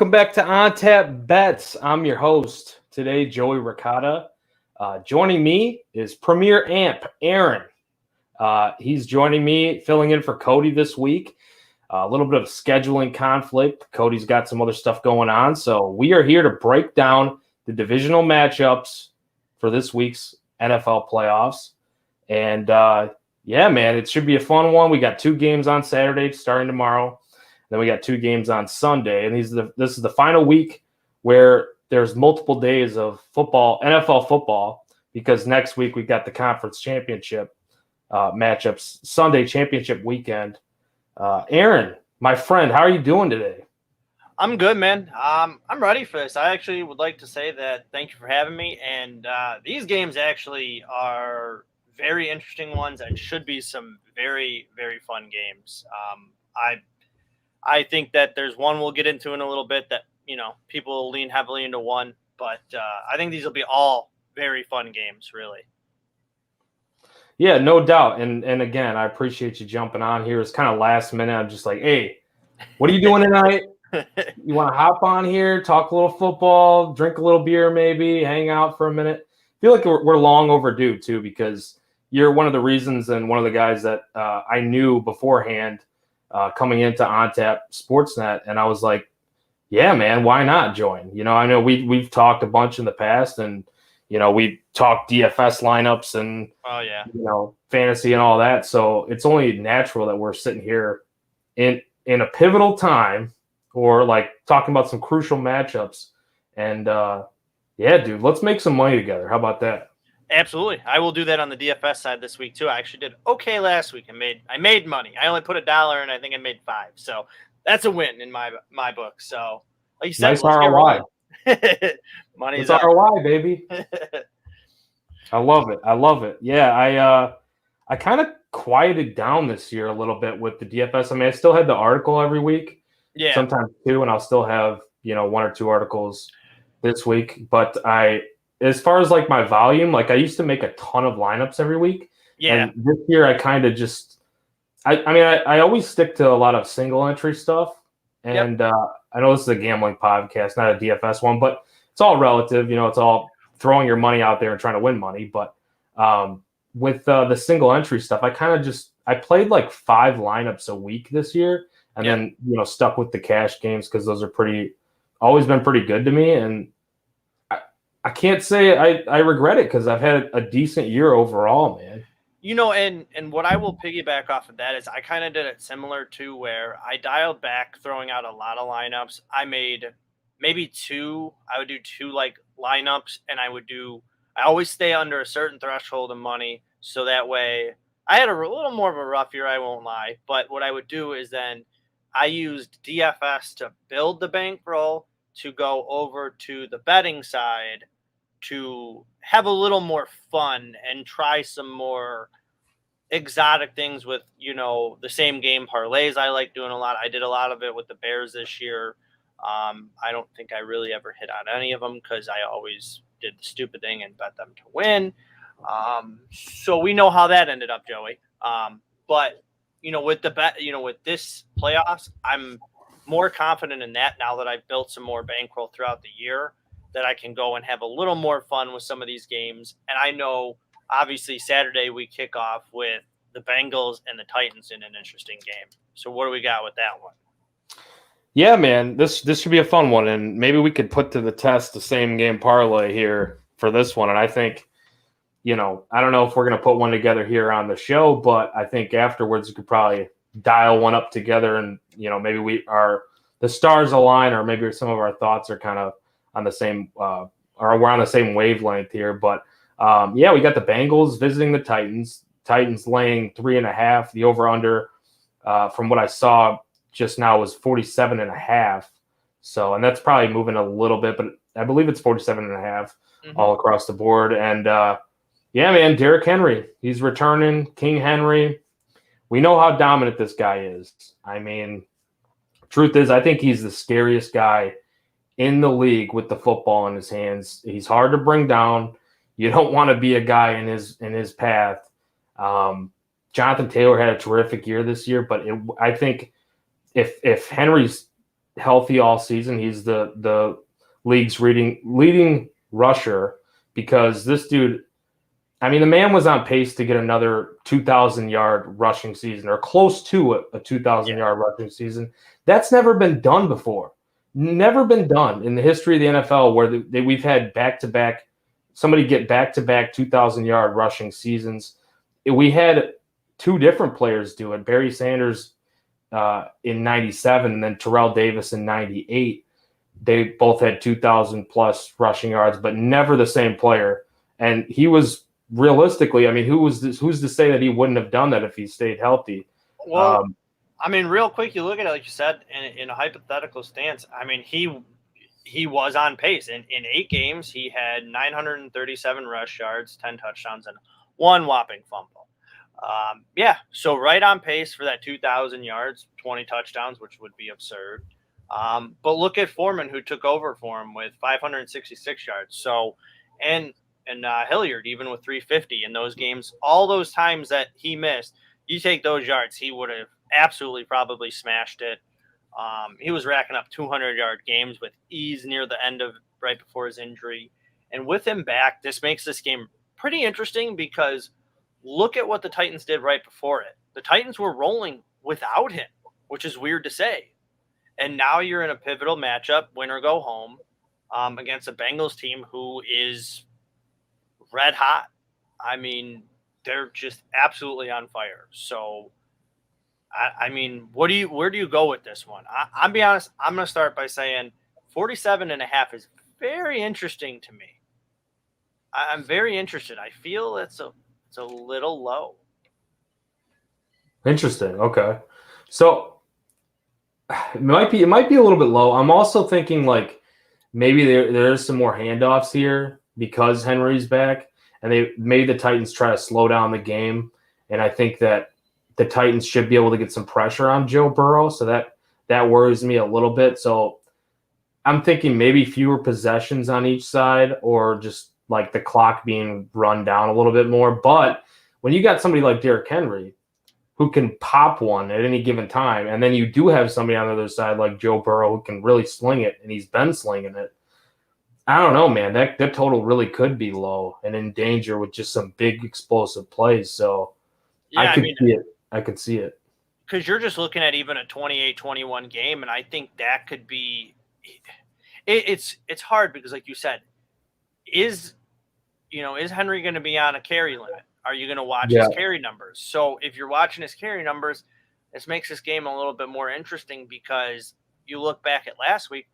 Welcome back to On Tap Bets. I'm your host today, Joey Ricotta. Joining me is Premier Amp Aaron. He's joining me, filling in for Cody this week. A little bit of scheduling conflict. Cody's got some other stuff going on, so we are here to break down the divisional matchups for this week's NFL playoffs. And yeah, man, it should be a fun one. We got 2 games on Saturday starting tomorrow. Then we got 2 games on Sunday, and this is the final week where there's multiple days of football, NFL football, because next week we got the conference championship matchups, Sunday championship weekend. Aaron, my friend, how are you doing today? I'm good, man. I'm ready for this. I actually would like to say that thank you for having me. And these games actually are very interesting ones and should be some very, very fun games. I think that there's one we'll get into in a little bit that, people lean heavily into one. But I think these will be all very fun games, really. Yeah, no doubt. And again, I appreciate you jumping on here. It's kind of last minute. I'm just like, hey, what are you doing tonight? You want to hop on here, talk a little football, drink a little beer maybe, hang out for a minute? I feel like we're long overdue, too, because you're one of the reasons and one of the guys that I knew beforehand coming into OnTap Sportsnet, and I was like, yeah, man, why not join? I know we've talked a bunch in the past, and we talked DFS lineups and fantasy and all that. So it's only natural that we're sitting here in a pivotal time, or like talking about some crucial matchups. And yeah, dude, let's make some money together. How about that? Absolutely. I will do that on the DFS side this week too. I actually did okay last week. I made money. I only put $1 and I think I made $5. So that's a win in my book. So like you said, nice ROI. Money's up. ROI, baby. I love it. Yeah, I kind of quieted down this year a little bit with the DFS. I mean, I still had the article every week. Yeah. Sometimes 2, and I'll still have, 1 or 2 articles this week. But as far as like my volume, like I used to make a ton of lineups every week. Yeah. And this year I kind of just, I always stick to a lot of single entry stuff. And I know this is a gambling podcast, not a DFS one, but it's all relative. It's all throwing your money out there and trying to win money. But with the single entry stuff, I played like 5 lineups a week this year, and then stuck with the cash games because those are always been pretty good to me. And I can't say I regret it because I've had a decent year overall, man. And what I will piggyback off of that is I kind of did it similar to where I dialed back throwing out a lot of lineups. I made maybe 2. I would do 2 like lineups, and I always stay under a certain threshold of money. So that way I had a little more of a rough year, I won't lie. But what I would do is then I used DFS to build the bankroll to go over to the betting side to have a little more fun and try some more exotic things with, the same game parlays. I like doing a lot. I did a lot of it with the Bears this year. I don't think I really ever hit on any of them because I always did the stupid thing and bet them to win. So we know how that ended up, Joey. But with with this playoffs, I'm more confident in that now that I've built some more bankroll throughout the year, that I can go and have a little more fun with some of these games. And I know, obviously, Saturday we kick off with the Bengals and the Titans in an interesting game. So what do we got with that one? Yeah, man, this should be a fun one, and maybe we could put to the test the same game parlay here for this one. And I think, I don't know if we're going to put one together here on the show, but I think afterwards we could probably dial one up together, and maybe the stars align, or maybe some of our thoughts are kind of on the same or we're on the same wavelength here. But yeah, we got the Bengals visiting the Titans. Titans laying 3.5. The over under from what I saw just now was 47.5. So, and that's probably moving a little bit, but I believe it's 47.5 all across the board. And yeah, man, Derrick Henry, he's returning. King Henry. We know how dominant this guy is. I mean, truth is, I think he's the scariest guy in the league with the football in his hands. He's hard to bring down. You don't want to be a guy in his path. Jonathan Taylor had a terrific year this year, but I think if Henry's healthy all season. He's the league's leading rusher because this dude, I mean, the man was on pace to get another 2,000-yard rushing season or close to a 2,000-yard rushing season. That's never been done before. Never been done in the history of the NFL where we've had back-to-back, somebody get back-to-back 2,000-yard rushing seasons. We had two different players do it. Barry Sanders in 97 and then Terrell Davis in 98. They both had 2,000-plus rushing yards, but never the same player. And he was realistically, I mean, who's to say that he wouldn't have done that if he stayed healthy? Well, I mean, real quick, you look at it, like you said, in a hypothetical stance. I mean, he was on pace. In 8 games, he had 937 rush yards, 10 touchdowns, and 1 whopping fumble. So right on pace for that 2,000 yards, 20 touchdowns, which would be absurd. But look at Foreman, who took over for him with 566 yards. So, and Hilliard, even with 350 in those games, all those times that he missed, you take those yards, he would have absolutely probably smashed it. He was racking up 200-yard games with ease near the end of right before his injury. And with him back, this makes this game pretty interesting because look at what the Titans did right before it. The Titans were rolling without him, which is weird to say. And now you're in a pivotal matchup, win or go home, against a Bengals team who is red hot. I mean, they're just absolutely on fire. So, I mean, where do you go with this one? I'll be honest, I'm going to start by saying 47.5 is very interesting to me. I'm very interested. I feel it's a little low. Interesting. Okay. So it might be a little bit low. I'm also thinking like maybe there's some more handoffs here because Henry's back, and maybe the Titans try to slow down the game. And I think that the Titans should be able to get some pressure on Joe Burrow. So that worries me a little bit. So I'm thinking maybe fewer possessions on each side, or just like the clock being run down a little bit more. But when you got somebody like Derrick Henry who can pop one at any given time, and then you do have somebody on the other side like Joe Burrow who can really sling it, and he's been slinging it, I don't know, man. That total really could be low and in danger with just some big explosive plays. So yeah, I could see it. Because you're just looking at even a 28-21 game, and I think that could be it's hard because, like you said, is Henry going to be on a carry limit? Are you going to watch his carry numbers? So if you're watching his carry numbers, this makes this game a little bit more interesting because you look back at last week,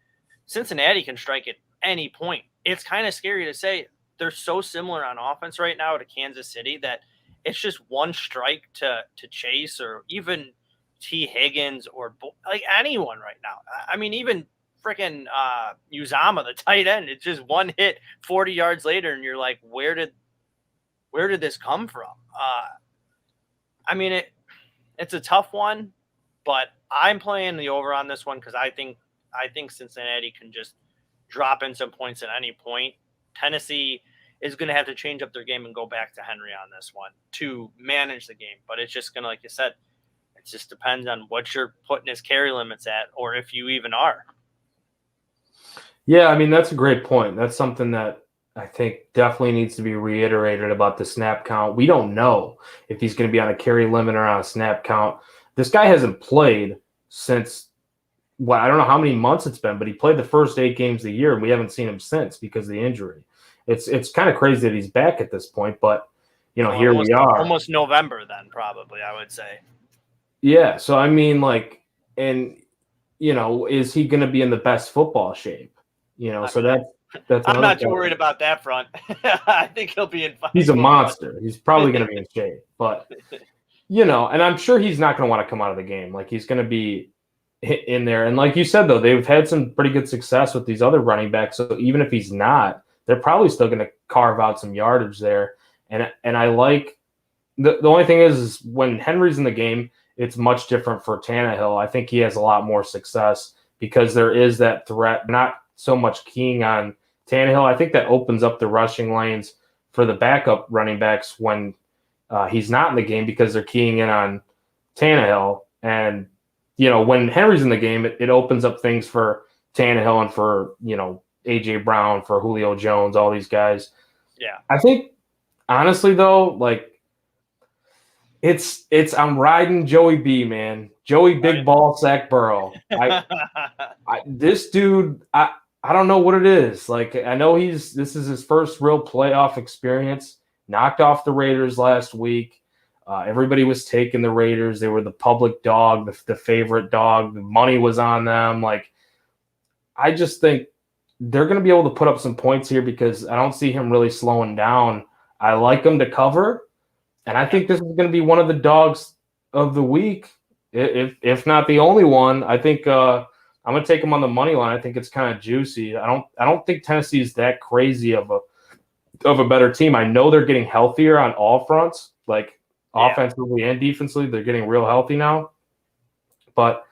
Cincinnati can strike at any point. It's kind of scary to say they're so similar on offense right now to Kansas City that it's just one strike to Chase or even T. Higgins or like anyone right now. I mean, even freaking Uzama, the tight end, it's just one hit 40 yards later, and you're like, where did this come from? I mean, it's a tough one, but I'm playing the over on this one because I think Cincinnati can just drop in some points at any point. Tennessee is going to have to change up their game and go back to Henry on this one to manage the game. But it's just going to, like you said, it just depends on what you're putting his carry limits at, or if you even are. Yeah, I mean, that's a great point. That's something that I think definitely needs to be reiterated about the snap count. We don't know if he's going to be on a carry limit or on a snap count. This guy hasn't played since, I don't know how many months it's been, but he played the first 8 games of the year, and we haven't seen him since because of the injury. It's kind of crazy that he's back at this point, but here we are. Almost November then, probably, I would say. Yeah, so I mean, like, and is he going to be in the best football shape? So that's I'm not too worried about that front. I think he'll be in fine. He's a monster. He's probably going to be in shape, but and I'm sure he's not going to want to come out of the game. Like, he's going to be in there. And like you said, though, they've had some pretty good success with these other running backs. So even if he's not, they're probably still going to carve out some yardage there. And I like the only thing is when Henry's in the game, it's much different for Tannehill. I think he has a lot more success because there is that threat, not so much keying on Tannehill. I think that opens up the rushing lanes for the backup running backs when he's not in the game because they're keying in on Tannehill. And when Henry's in the game, it opens up things for Tannehill and for, A.J. Brown, for Julio Jones, all these guys. Yeah. I think, honestly, though, like, I'm riding Joey B, man. Joey Big Ball Sack Burrow. This dude, I don't know what it is. Like, I know this is his first real playoff experience. Knocked off the Raiders last week. Everybody was taking the Raiders. They were the public dog, the favorite dog. The money was on them. Like, I just think they're going to be able to put up some points here because I don't see him really slowing down. I like him to cover, and I think this is going to be one of the dogs of the week, if not the only one. I think I'm going to take him on the money line. I think it's kind of juicy. I don't think Tennessee is that crazy of a better team. I know they're getting healthier on all fronts, like offensively and defensively. They're getting real healthy now. But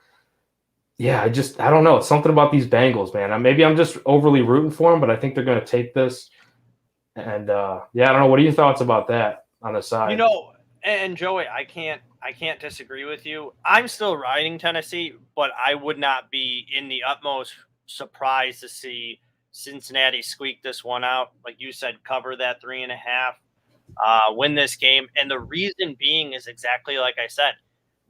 yeah, I don't know. It's something about these Bengals, man. Maybe I'm just overly rooting for them, but I think they're going to take this. And I don't know. What are your thoughts about that on the side? And Joey, I can't disagree with you. I'm still riding Tennessee, but I would not be in the utmost surprised to see Cincinnati squeak this one out. Like you said, cover that 3.5, win this game. And the reason being is exactly like I said,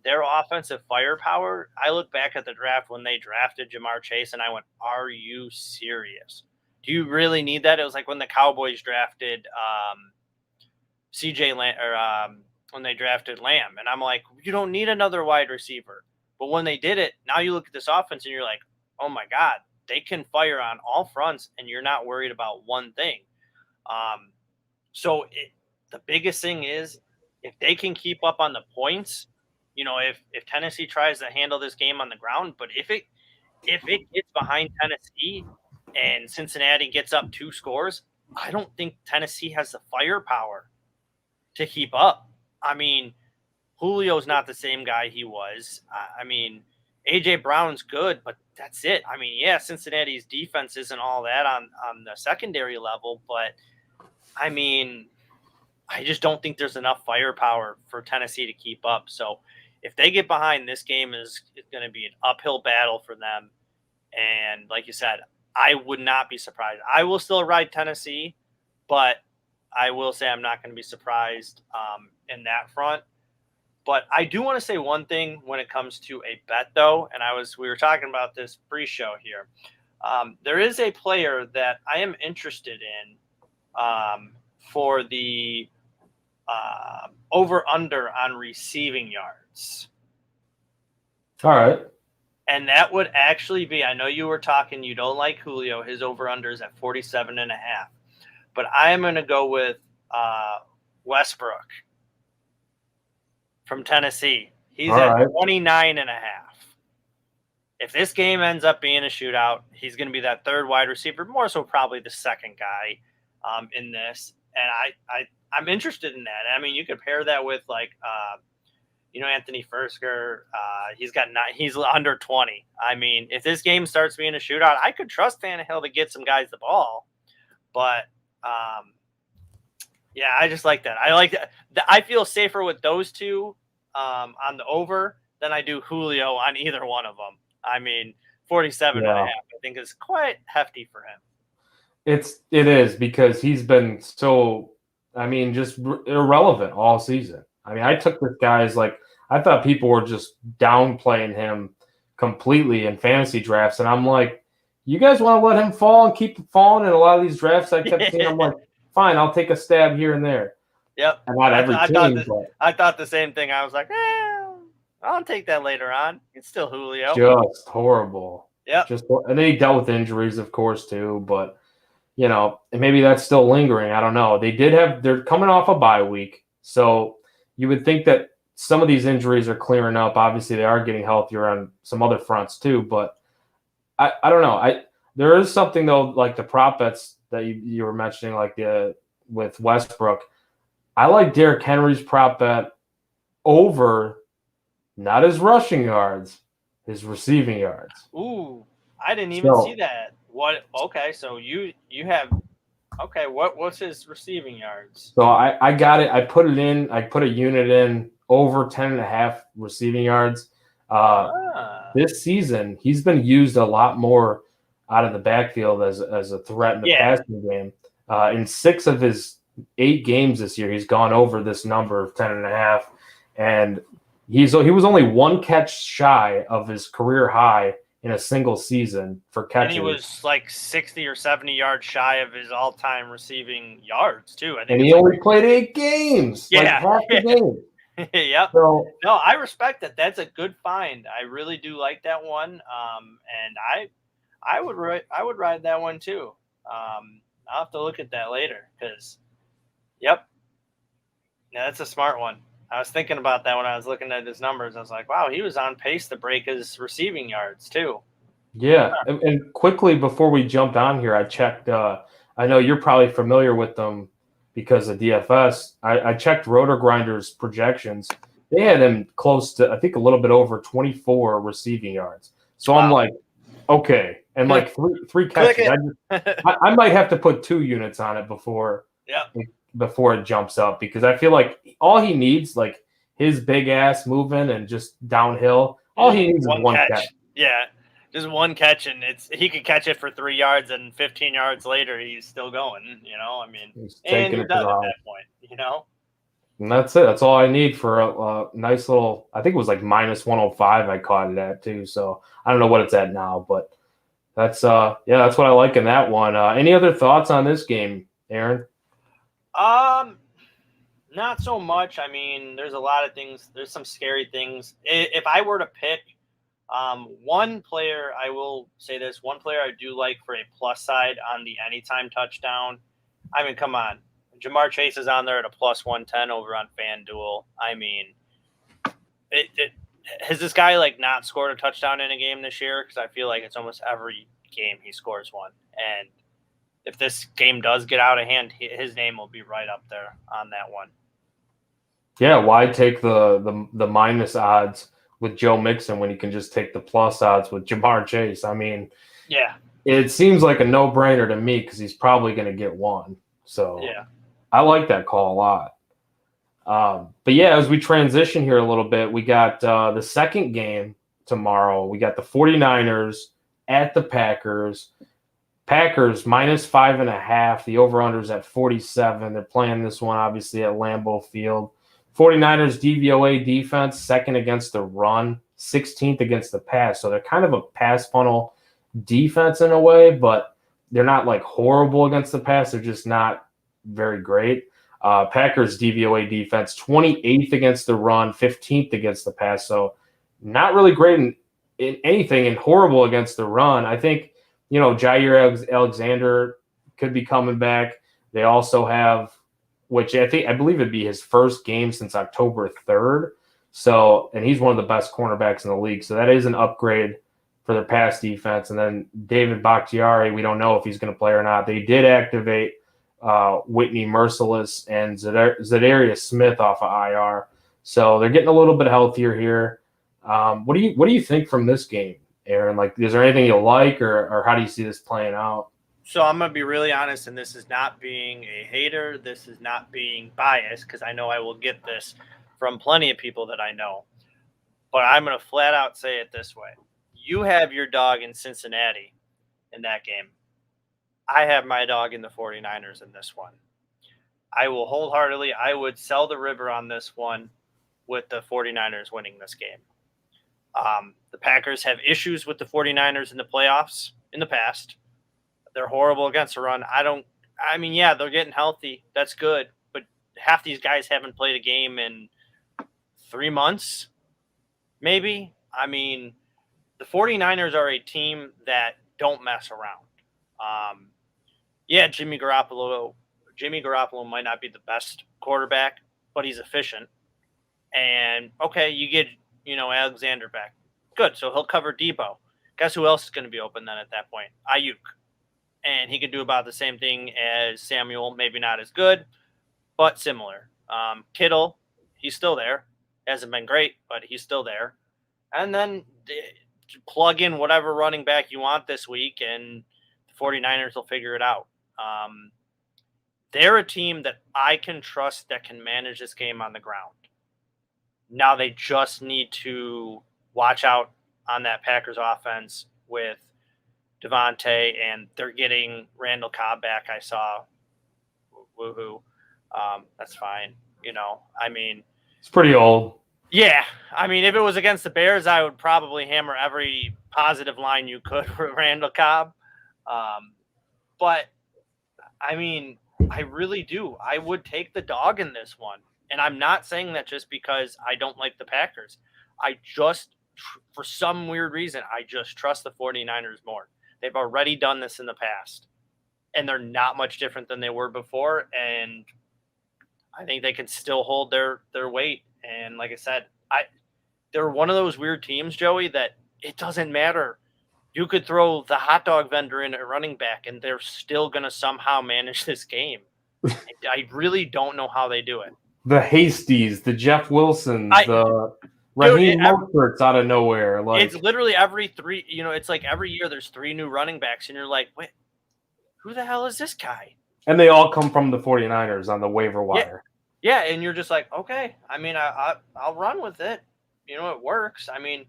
their offensive firepower. I look back at the draft when they drafted Jamar Chase, and I went, "Are you serious? Do you really need that?" It was like when the Cowboys drafted CJ Lamb, or when they drafted Lamb, and I'm like, you don't need another wide receiver. But when they did it, now you look at this offense and you're like, oh my God, they can fire on all fronts, and you're not worried about one thing. The biggest thing is if they can keep up on the points. If Tennessee tries to handle this game on the ground, but if it gets behind Tennessee and Cincinnati gets up 2 scores, I don't think Tennessee has the firepower to keep up. I mean, Julio's not the same guy he was. I mean, A.J. Brown's good, but that's it. I mean, yeah, Cincinnati's defense isn't all that on the secondary level, but I mean, I just don't think there's enough firepower for Tennessee to keep up. So if they get behind, this game is going to be an uphill battle for them. And like you said, I would not be surprised. I will still ride Tennessee, but I will say I'm not going to be surprised in that front. But I do want to say one thing when it comes to a bet, though, and we were talking about this pre-show here. There is a player that I am interested in for the over-under on receiving yards. All right. And that would actually be, I know you were talking, you don't like Julio, his over-under is at 47.5. But I am going to go with Westbrook from Tennessee. He's at 29.5. If this game ends up being a shootout, he's going to be that third wide receiver, more so probably the second guy in this. And I'm interested in that. I mean, you could pair that with Anthony Fersker. He's under 20. I mean, if this game starts being a shootout, I could trust Tannehill to get some guys the ball. But I just like that. I like that. I feel safer with those two on the over than I do Julio on either one of them. I mean, 47.5, I think, is quite hefty for him. It is because he's been so, just irrelevant all season. I mean, I took this guy's I thought people were just downplaying him completely in fantasy drafts, and I'm like, you guys want to let him fall and keep falling in a lot of these drafts I kept seeing? I'm like, fine, I'll take a stab here and there. Yep. And not every team. I thought the same thing. I was like, I'll take that later on. It's still Julio. Just horrible. Yep. And then he dealt with injuries, of course, too. But, and maybe that's still lingering. I don't know. They're coming off a bye week. So you would think that some of these injuries are clearing up. Obviously, they are getting healthier on some other fronts, too. But I don't know. There is something, though, like the prop bets that you were mentioning, with Westbrook. I like Derrick Henry's prop bet over not his rushing yards, his receiving yards. Ooh, I didn't even see that. What? Okay, so you have – okay, what's his receiving yards? So I got it. I put it in. I put a unit in over 10.5 receiving yards. This season, he's been used a lot more out of the backfield as a threat in the passing game. In 6 of his 8 games this year, he's gone over this number of 10.5, and he was only 1 catch shy of his career high in a single season for catches. And he was like 60 or 70 yards shy of his all-time receiving yards too. I think. And he only played 8 games. Yeah, like half the game. Yep. So, no, I respect that. That's a good find. I really do like that one. And I would ride that one too. I'll have to look at that later because, yep, yeah, that's a smart one. I was thinking about that when I was looking at his numbers. I was like, wow, he was on pace to break his receiving yards too. Yeah, and quickly before we jumped on here, I checked. I know you're probably familiar with them because of DFS. I checked Rotor Grinders projections. They had him close to, I think, a little bit over 24 receiving yards. So wow. I'm like, okay, and like three catches. I might have to put 2 units on it before it jumps up, because I feel like all he needs, like his big ass moving and just downhill, all he needs is one catch. Yeah. Just 1 catch, and he could catch it for 3 yards, and 15 yards later, he's still going. I mean, and you're done at that point. And that's it. That's all I need for a nice little. I think it was like -105. I caught it at too. So I don't know what it's at now, but that's that's what I like in that one. Any other thoughts on this game, Aaron? Not so much. I mean, there's a lot of things. There's some scary things. If I were to pick. One player, I will say this, one player I do like for a plus side on the anytime touchdown. I mean, come on. Jamar Chase is on there at a +110 over on FanDuel. I mean, has this guy like not scored a touchdown in a game this year? Because I feel like it's almost every game he scores one. And if this game does get out of hand, his name will be right up there on that one. Yeah, why take the minus odds with Joe Mixon when you can just take the plus odds with Jamar Chase? I mean, yeah, it seems like a no-brainer to me because he's probably going to get one. So yeah, I like that call a lot. But yeah, as we transition here a little bit, we got the second game tomorrow. We got the 49ers at the Packers. Packers -5.5. The over-under's at 47. They're playing this one, obviously, at Lambeau Field. 49ers DVOA defense, 2nd against the run, 16th against the pass. So they're kind of a pass funnel defense in a way, but they're not like horrible against the pass. They're just not very great. Packers DVOA defense, 28th against the run, 15th against the pass. So not really great in anything, and horrible against the run. I think, Jair Alexander could be coming back. They also have, which I believe it'd be his first game since October 3rd. So, and he's one of the best cornerbacks in the league. So that is an upgrade for their pass defense. And then David Bakhtiari, we don't know if he's going to play or not. They did activate Whitney Merciless and Zadarius Smith off of IR. So they're getting a little bit healthier here. What do you think from this game, Aaron? Like, is there anything you like, or how do you see this playing out? So I'm going to be really honest, and this is not being a hater. This is not being biased, because I know I will get this from plenty of people that I know. But I'm going to flat out say it this way. You have your dog in Cincinnati in that game. I have my dog in the 49ers in this one. I will wholeheartedly, I would sell the river on this one with the 49ers winning this game. The Packers have issues with the 49ers in the playoffs in the past. They're horrible against the run. They're getting healthy. That's good. But half these guys haven't played a game in 3 months, maybe. I mean, the 49ers are a team that don't mess around. Jimmy Garoppolo might not be the best quarterback, but he's efficient. And, okay, you get, Alexander back. Good, so he'll cover Debo. Guess who else is going to be open then at that point? Ayuk. And he can do about the same thing as Samuel, maybe not as good, but similar. Kittle, he's still there. Hasn't been great, but he's still there. And then plug in whatever running back you want this week, and the 49ers will figure it out. They're a team that I can trust that can manage this game on the ground. Now they just need to watch out on that Packers offense with Devontae, and they're getting Randall Cobb back. I saw. Woohoo. That's fine. I mean, It's pretty old. Yeah, I mean, if it was against the Bears, I would probably hammer every positive line you could for Randall Cobb. But, I mean, I really do. I would take the dog in this one. And I'm not saying that just because I don't like the Packers. I just, for some weird reason, I just trust the 49ers more. They've already done this in the past. And they're not much different than they were before. And I think they can still hold their weight. And like I said, they're one of those weird teams, Joey, that it doesn't matter. You could throw the hot dog vendor in at running back, and they're still going to somehow manage this game. I really don't know how they do it. The Hasties, the Jeff Wilsons, the Raheem Mostert's out of nowhere. It's literally every three. It's like every year there's 3 new running backs, and you're like, wait, who the hell is this guy? And they all come from the 49ers on the waiver wire. Yeah, and you're just like, okay. I mean, I'll run with it. It works. I mean,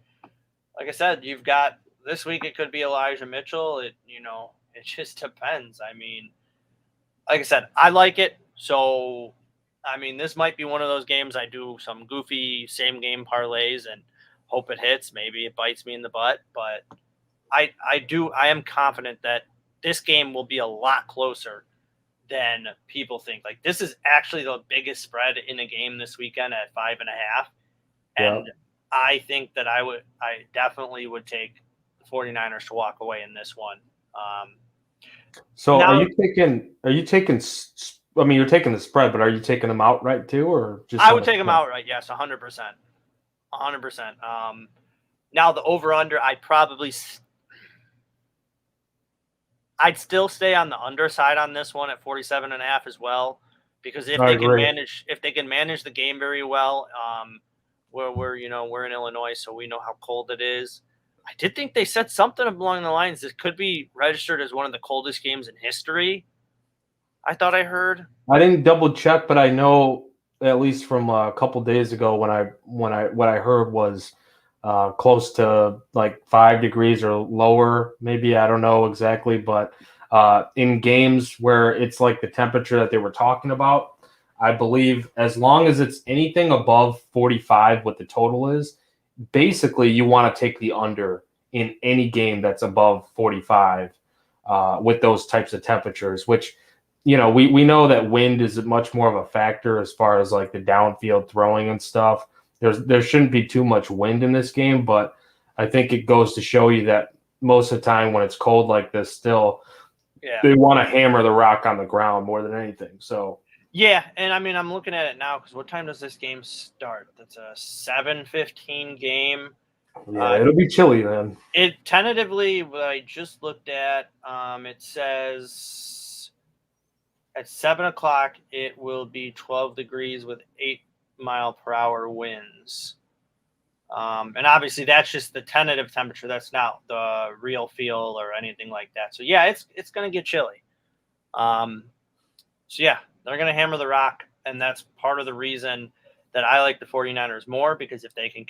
like I said, you've got this week. It could be Elijah Mitchell. It just depends. I mean, like I said, I like it. So, I mean, this might be one of those games I do some goofy same game parlays and hope it hits. Maybe it bites me in the butt, but I am confident that this game will be a lot closer than people think. Like, this is actually the biggest spread in a game this weekend at 5.5. And I think that I definitely would take the 49ers to walk away in this one. So now, you're taking, I mean, you're taking the spread, but are you taking them outright too, or just? I would take them outright. Yes. 100%. 100%. Now the over under, I'd still stay on the underside on this one at 47.5 as well, because if they can manage the game very well, we're in Illinois, so we know how cold it is. I did think they said something along the lines this could be registered as one of the coldest games in history. I thought I heard. I didn't double check, but I know at least from a couple days ago what I heard was close to like 5 degrees or lower, maybe. I don't know exactly, but in games where it's like the temperature that they were talking about, I believe as long as it's anything above 45, what the total is, basically you want to take the under in any game that's above 45 with those types of temperatures, which, we know that wind is much more of a factor as far as like the downfield throwing and stuff. There shouldn't be too much wind in this game, but I think it goes to show you that most of the time when it's cold like this, still they want to hammer the rock on the ground more than anything. So yeah, and I mean, I'm looking at it now because what time does this game start? That's a 7:15 game. Yeah, it'll be chilly then. It tentatively, what I just looked at, it says at 7 o'clock it will be 12 degrees with 8-mile-per-hour winds. And obviously that's just the tentative temperature. That's not the real feel or anything like that. So yeah, it's going to get chilly. So yeah, they're going to hammer the rock, and that's part of the reason that I like the 49ers more, because if they can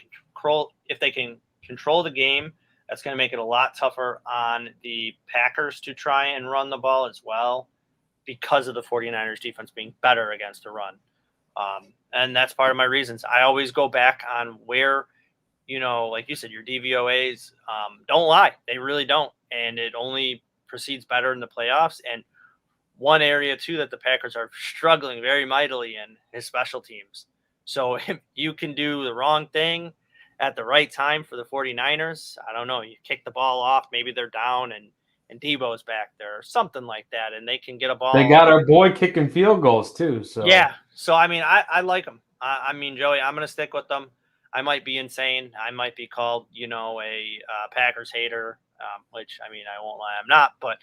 control the game, that's going to make it a lot tougher on the Packers to try and run the ball as well, because of the 49ers defense being better against the run. And that's part of my reasons. I always go back on where, like you said, your DVOAs don't lie. They really don't. And it only proceeds better in the playoffs. And one area, too, that the Packers are struggling very mightily in is special teams. So if you can do the wrong thing at the right time for the 49ers, I don't know, you kick the ball off, maybe they're down and Debo's back there or something like that, and they can get a ball. They got our boy kicking field goals, too. So yeah. So, I mean, I like them. I mean, Joey, I'm going to stick with them. I might be insane. I might be called, a Packers hater, which, I mean, I won't lie, I'm not. But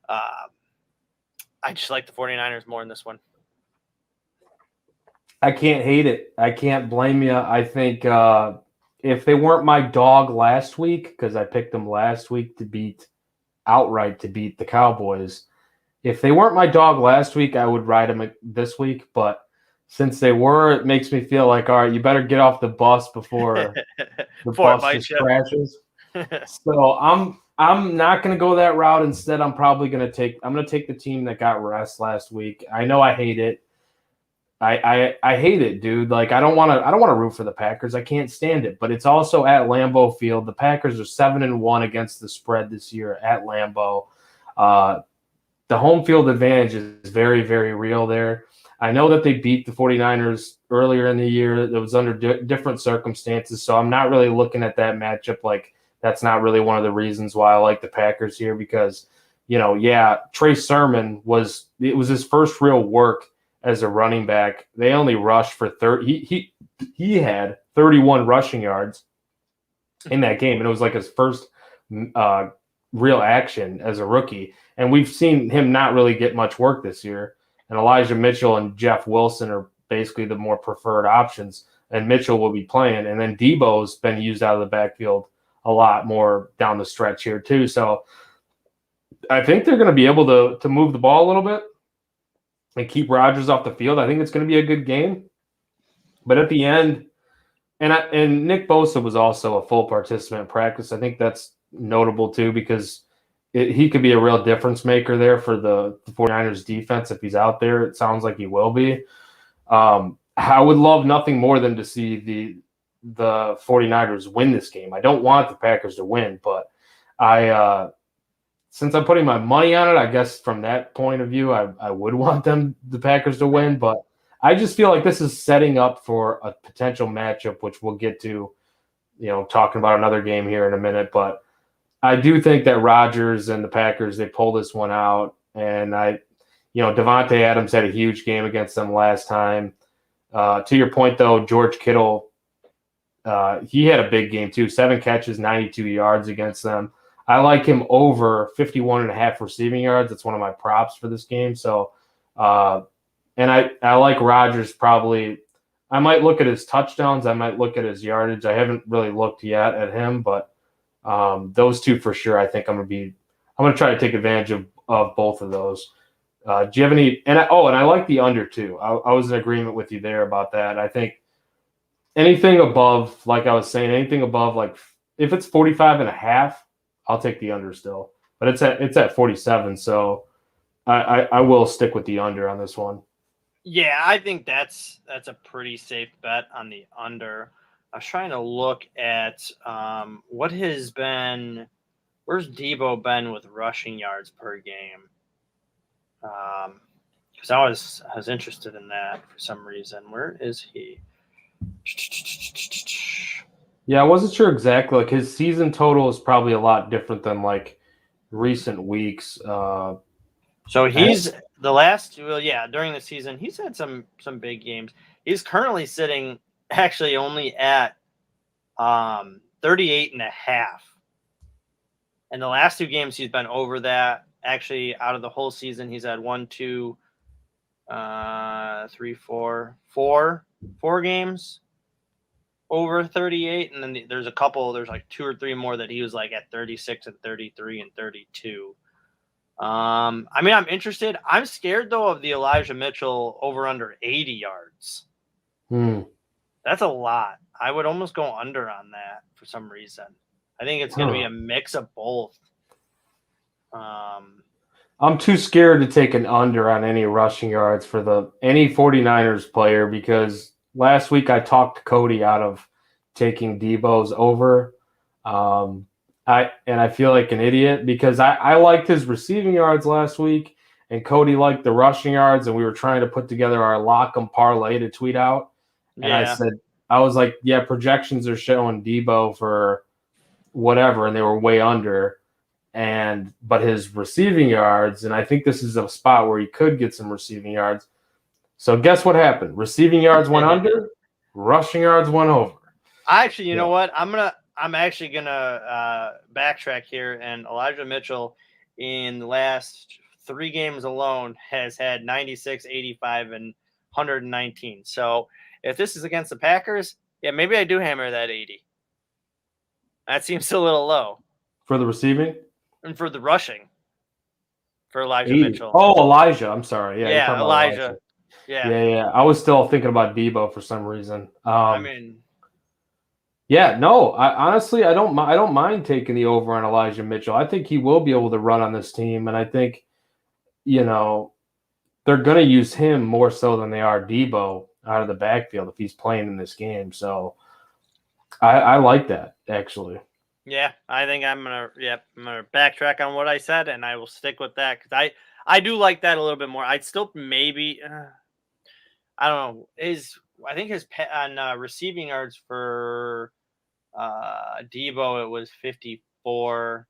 I just like the 49ers more in this one. I can't hate it. I can't blame you. I think if they weren't my dog last week, because I picked them last week to beat the Cowboys, if they weren't my dog last week, I would ride them this week. But since they were, it makes me feel like, all right, you better get off the bus before the Before it bus bites just you. crashes. So I'm not going to go that route. Instead, I'm going to take the team that got rest last week. I know I hate it. I hate it, dude. Like I don't want to root for the Packers. I can't stand it. But it's also at Lambeau Field. The Packers are 7-1 against the spread this year at Lambeau. The home field advantage is very, very real there. I know that they beat the 49ers earlier in the year. It was under different circumstances, so I'm not really looking at that matchup like that's not really one of the reasons why I like the Packers here because, Trey Sermon was his first real work as a running back. They only rushed for 30. He had 31 rushing yards in that game, and it was like his first real action as a rookie. And we've seen him not really get much work this year. And Elijah Mitchell and Jeff Wilson are basically the more preferred options. And Mitchell will be playing. And then Debo's been used out of the backfield a lot more down the stretch here too. So I think they're going to be able to move the ball a little bit and keep Rodgers off the field. I think it's going to be a good game. But at the end, and Nick Bosa was also a full participant in practice. I think that's notable too because he could be a real difference maker there for the 49ers defense if he's out there. It sounds like he will be. I would love nothing more than to see the 49ers win this game. I don't want the Packers to win, but since I'm putting my money on it, I guess from that point of view, I would want the Packers to win, but I just feel like this is setting up for a potential matchup, which we'll get to, talking about another game here in a minute. But I do think that Rodgers and the Packers, they pull this one out. And Devontae Adams had a huge game against them last time. To your point, though, George Kittle, he had a big game too. 7 catches, 92 yards against them. I like him over 51.5 receiving yards. That's one of my props for this game. So, and I like Rodgers probably. I might look at his touchdowns. I might look at his yardage. I haven't really looked yet at him, but those two for sure. I think I'm gonna try to take advantage of both of those. Do you have any? And I like the under too. I was in agreement with you there about that. I think anything above, like I was saying, anything above like if it's 45.5, I'll take the under still. But it's at 47, so I will stick with the under on this one. Yeah, I think that's a pretty safe bet on the under. I was trying to look at what has been. Where's Debo been with rushing yards per game? Because I was interested in that for some reason. Where is he? Yeah, I wasn't sure exactly. Like his season total is probably a lot different than like recent weeks. So he's during the season, he's had some big games. He's currently sitting actually only at 38.5. In the last 2 games, he's been over that. Actually, out of the whole season, he's had 1, 2, 3, 4 games over 38. And then there's like 2 or 3 more that he was like at 36 and 33 and 32. I'm interested. I'm scared though of the Elijah Mitchell over under 80 yards. That's a lot. I would almost go under on that for some reason. I think it's going to be a mix of both. I'm too scared to take an under on any rushing yards for any 49ers player because last week I talked Cody out of taking Debo's over. I feel like an idiot because I liked his receiving yards last week and Cody liked the rushing yards and we were trying to put together our lock 'em parlay to tweet out. And I was like, yeah, projections are showing Debo for whatever, and they were way under. But his receiving yards, and I think this is a spot where he could get some receiving yards. So guess what happened? Receiving yards went under, rushing yards went over. Actually, you know what? I'm actually gonna backtrack here, and Elijah Mitchell in the last 3 games alone has had 96, 85, and 119. So if this is against the Packers, yeah, maybe I do hammer that 80. That seems a little low. For the receiving? And for the rushing. For Elijah 80. Mitchell. Oh, Elijah. I'm sorry. Yeah, Elijah. Yeah. Yeah. I was still thinking about Debo for some reason. I mean, Yeah, no. Honestly, I don't mind taking the over on Elijah Mitchell. I think he will be able to run on this team, and I think they're going to use him more so than they are Debo out of the backfield if he's playing in this game. So I like that actually. yeah, I think I'm gonna backtrack on what I said, and I will stick with that because I do like that a little bit more. I'd still maybe I don't know I think on receiving yards for Debo it was 54.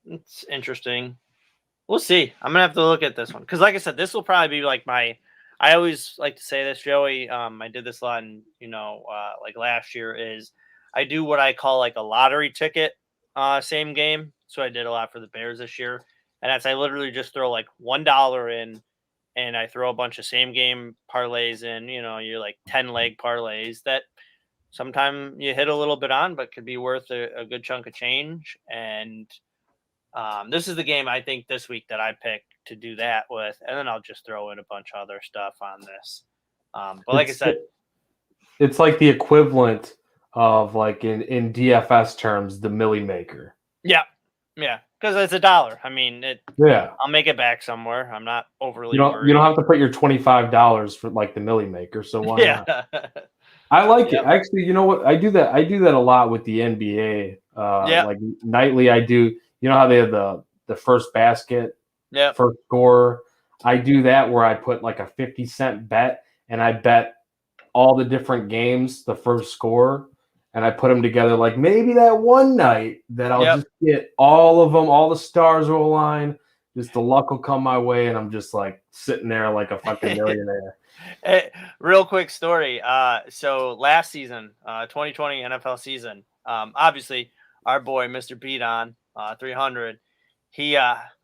It's interesting. We'll see. I'm gonna have to look at this one because, like I said, this will probably be like my. I always like to say this, Joey. I did this a lot, in, like last year is I do what I call like a lottery ticket, same game. So I did a lot for the Bears this year, and that's I literally just throw like $1 in, and I throw a bunch of same game parlays in. You're like 10 leg parlays that sometimes you hit a little bit on, but could be worth a good chunk of change. And this is the game I think this week that I picked to do that with, and then I'll just throw in a bunch of other stuff on this. But like I said, it's like the equivalent of like in DFS terms, the Millie Maker. Yeah, because it's $1. I mean, I'll make it back somewhere. I'm not overly worried. You don't have to put your $25 for like the Millie Maker, so why not? I like it. Actually, you know what? I do that a lot with the NBA. Like nightly, I do. You know how they have the first basket, first scorer? I do that where I put like a 50-cent bet, and I bet all the different games, the first scorer, and I put them together. Like maybe that one night that I'll just get all of them, all the stars will align, just the luck will come my way, and I'm just like sitting there like a fucking millionaire. Hey, real quick story. So last season, 2020 NFL season, obviously our boy Mr. Beaton, 300, he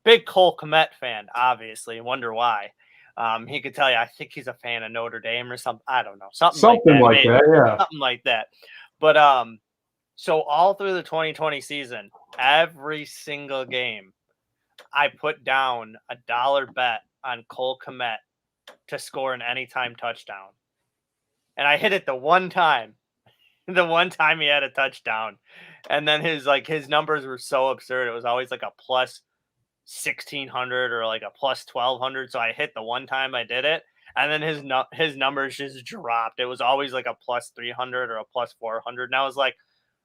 big Cole Kmet fan, obviously. Wonder why. He could tell you. I think he's a fan of Notre Dame or something. I don't know, something like that. Something like that. But so all through the 2020 season, every single game, I put down $1 bet on Cole Kmet to score an anytime touchdown. And I hit it the one time. The one time he had a touchdown. And then his numbers were so absurd. It was always like a plus 1,600 or like a plus 1,200. So I hit the one time I did it. And then his numbers just dropped. It was always like a plus 300 or a plus 400. And I was like,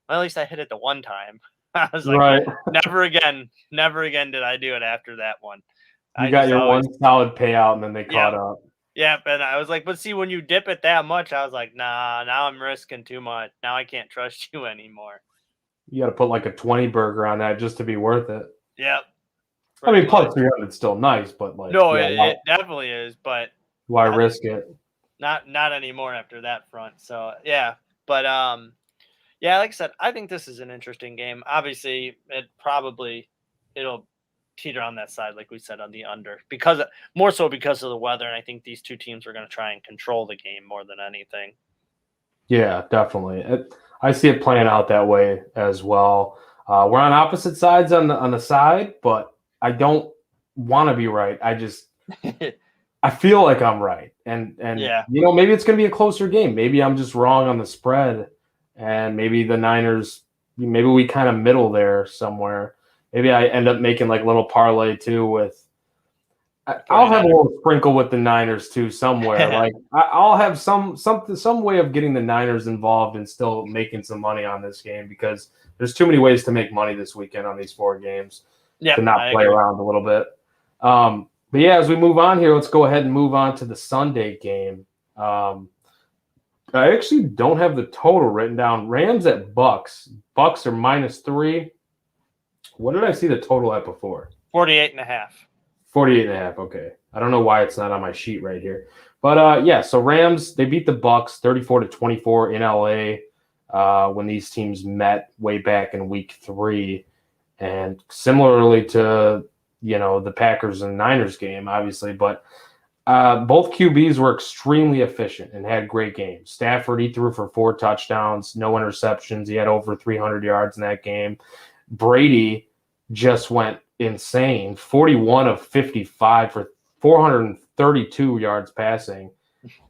well, at least I hit it the one time. I was like, right. Never again did I do it after that one. You got your one solid payout, and then they caught up. Yeah, and I was like, but see, when you dip it that much, I was like, nah, now I'm risking too much. Now I can't trust you anymore. You got to put like a 20 burger on that just to be worth it. Yep. I mean, plus 300 is still nice, but like, no, it definitely is. But why risk it? Not anymore after that front. So yeah, but yeah, like I said, I think this is an interesting game. Obviously, it'll teeter on that side, like we said, on the under, more so because of the weather. And I think these two teams are going to try and control the game more than anything. Yeah, definitely. I see it playing out that way as well. We're on opposite sides on the side, but I don't want to be right. I feel like I'm right. And maybe it's going to be a closer game. Maybe I'm just wrong on the spread, and maybe the Niners, maybe we kind of middle there somewhere. Maybe I end up making like a little parlay too with. I'll have a little sprinkle with the Niners too somewhere. Like I'll have some way of getting the Niners involved and still making some money on this game, because there's too many ways to make money this weekend on these 4 games to not play around a little bit. But yeah, as we move on here, let's go ahead and move on to the Sunday game. I actually don't have the total written down. Rams at Bucks. Bucks are -3. What did I see the total at before? 48.5. 48.5. Okay. I don't know why it's not on my sheet right here. But so Rams, they beat the Bucks 34-24 in LA when these teams met way back in week 3. And similarly to, the Packers and Niners game, obviously, but both QBs were extremely efficient and had great games. Stafford, he threw for 4 touchdowns, no interceptions. He had over 300 yards in that game. Brady just went insane, 41 of 55 for 32 yards passing.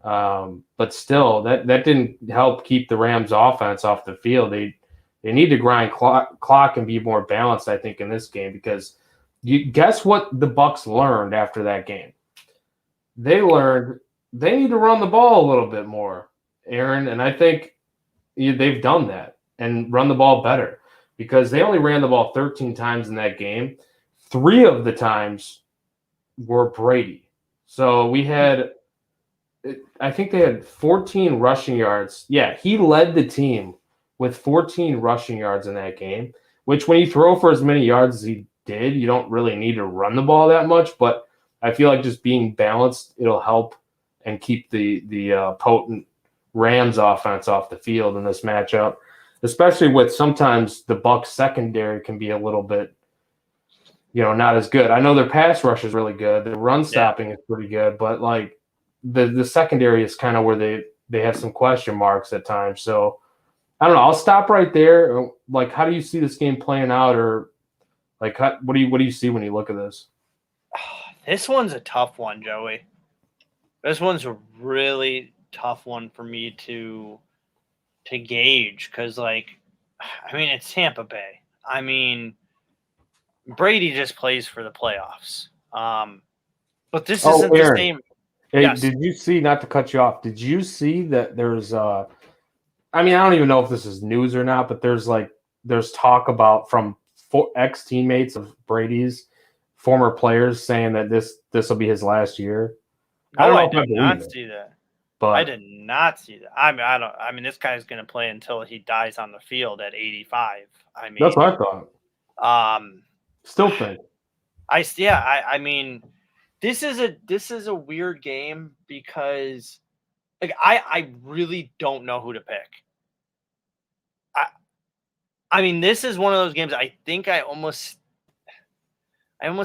But still, that didn't help keep the Rams offense off the field. They need to grind clock and be more balanced, I think, in this game, because you guess what the Bucs learned after that game? They learned they need to run the ball a little bit more, Aaron, and I think they've done that and run the ball better because they only ran the ball 13 times in that game. 3 of the times were Brady. So we had, I think they had 14 rushing yards. Yeah, he led the team with 14 rushing yards in that game, which when you throw for as many yards as he did, you don't really need to run the ball that much. But I feel like just being balanced, it'll help and keep the potent Rams offense off the field in this matchup, especially with sometimes the Bucs secondary can be a little bit, not as good. I know their pass rush is really good. The run stopping is pretty good, but like the secondary is kind of where they have some question marks at times. So I don't know. I'll stop right there. Like, how do you see this game playing out, or like what do you see when you look at this? This one's a tough one, Joey. This one's a really tough one for me to gauge because, it's Tampa Bay. I mean, Brady just plays for the playoffs. But this isn't Aaron, the same. Hey, Yes. Did you see, not to cut you off, did you see that there's I don't even know if this is news or not, but there's talk about from ex-teammates of Brady's, former players, saying that this will be his last year. No, I did not see that. But I did not see that. I mean, this guy's going to play until he dies on the field at 85. I mean, that's what I thought. Still think. I mean, this is a weird game because I really don't know who to pick. I mean, this is one of those games I think I almost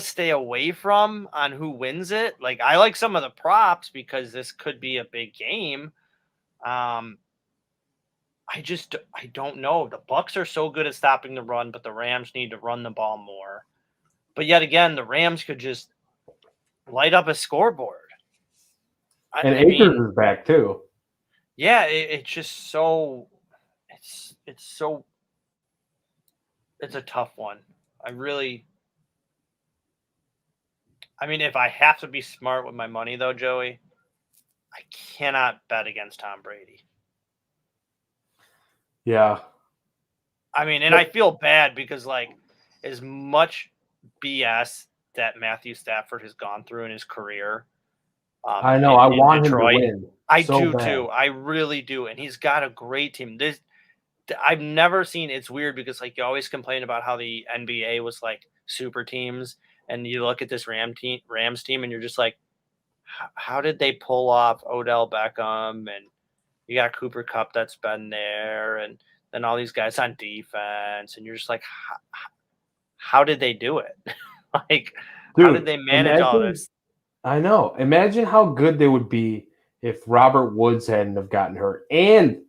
stay away from on who wins it. Like, I like some of the props because this could be a big game. I don't know. The Bucs are so good at stopping the run, but the Rams need to run the ball more. But yet again, the Rams could just light up a scoreboard. And Akers is back too. Yeah, it's just so it's a tough one. If I have to be smart with my money though, Joey, I cannot bet against Tom Brady. Yeah. And I feel bad because as much BS that Matthew Stafford has gone through in his career. I know. I want Detroit. Him to win. I do too. I really do. And he's got a great team. I've never seen, it's weird because you always complain about how the NBA was super teams, and you look at this Rams team and you're just like, how did they pull off Odell Beckham, and you got Cooper Kupp that's been there, and then all these guys on defense, and you're just like, how did they do it? How did they manage all this? I know. Imagine how good they would be if Robert Woods hadn't have gotten hurt and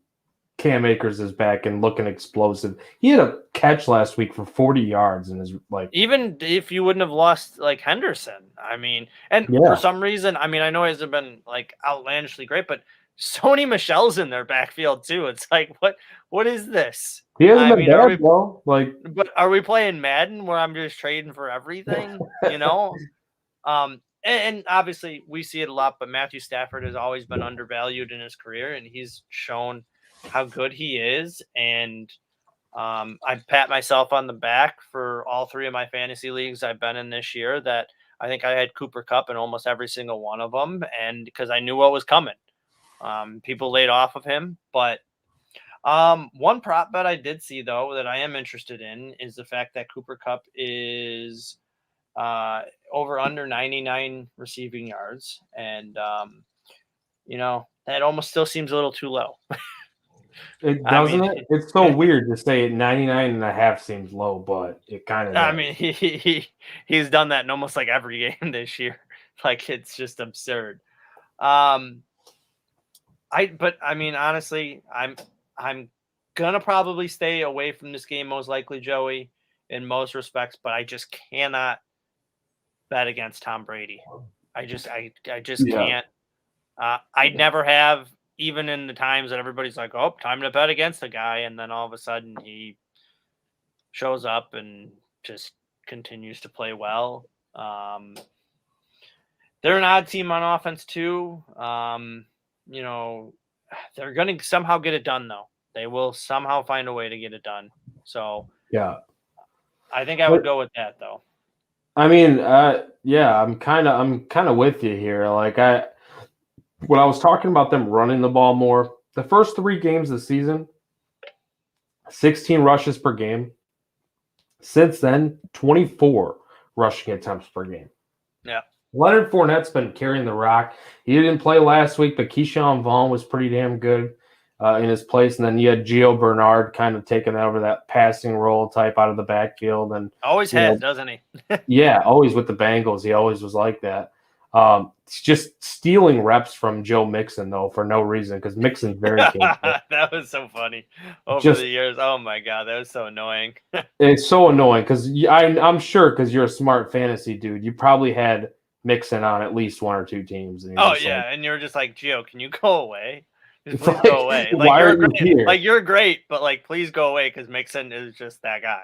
Cam Akers is back and looking explosive. He had a catch last week for 40 yards and is even if you wouldn't have lost Henderson. For some reason, I know he hasn't been outlandishly great, but Sony Michel's in their backfield too. It's what is this? He hasn't been bad, though. But are we playing Madden where I'm just trading for everything? And obviously we see it a lot, but Matthew Stafford has always been undervalued in his career, and he's shown how good he is. And I pat myself on the back for all 3 of my fantasy leagues I've been in this year that I think I had Cooper Kupp in almost every single one of them, and because I knew what was coming. People laid off of him, but one prop bet I did see though that I am interested in is the fact that Cooper Kupp is over under 99 receiving yards, and that almost still seems a little too low. It doesn't it? It's so weird to say 99.5 seems low, but it kind of he's done that in almost every game this year. It's just absurd. Honestly, I'm gonna probably stay away from this game most likely, Joey, in most respects, but I just cannot bet against Tom Brady. I just Yeah. can't. I never have, even in the times that everybody's like, "Oh, time to bet against the guy," and then all of a sudden he shows up and just continues to play well. They're an odd team on offense too. You know, they're going to somehow get it done though. They will somehow find a way to get it done. So Yeah. I think I would go with that though. I mean, yeah, I'm kind of with you here. Like when I was talking about them running the ball more, the first 3 games of the season, 16 rushes per game. Since then, 24 rushing attempts per game. Yeah. Leonard Fournette's been carrying the rock. He didn't play last week, but Keyshawn Vaughn was pretty damn good in his place. And then you had Gio Bernard kind of taking over that passing role type out of the backfield. And always has, doesn't he? Yeah, always with the Bengals. He always was like that. Just stealing reps from Joe Mixon, though, for no reason, because Mixon's very capable. That was so funny over the years. Oh, my God. That was so annoying. It's so annoying because I'm sure because you're a smart fantasy dude, you probably had Mixon on at least 1 or 2 teams. And oh, yeah. And you're just like, Gio, can you go away? Just please go away. Like, why are you here? Like, you're great, but, like, please go away because Mixon is just that guy.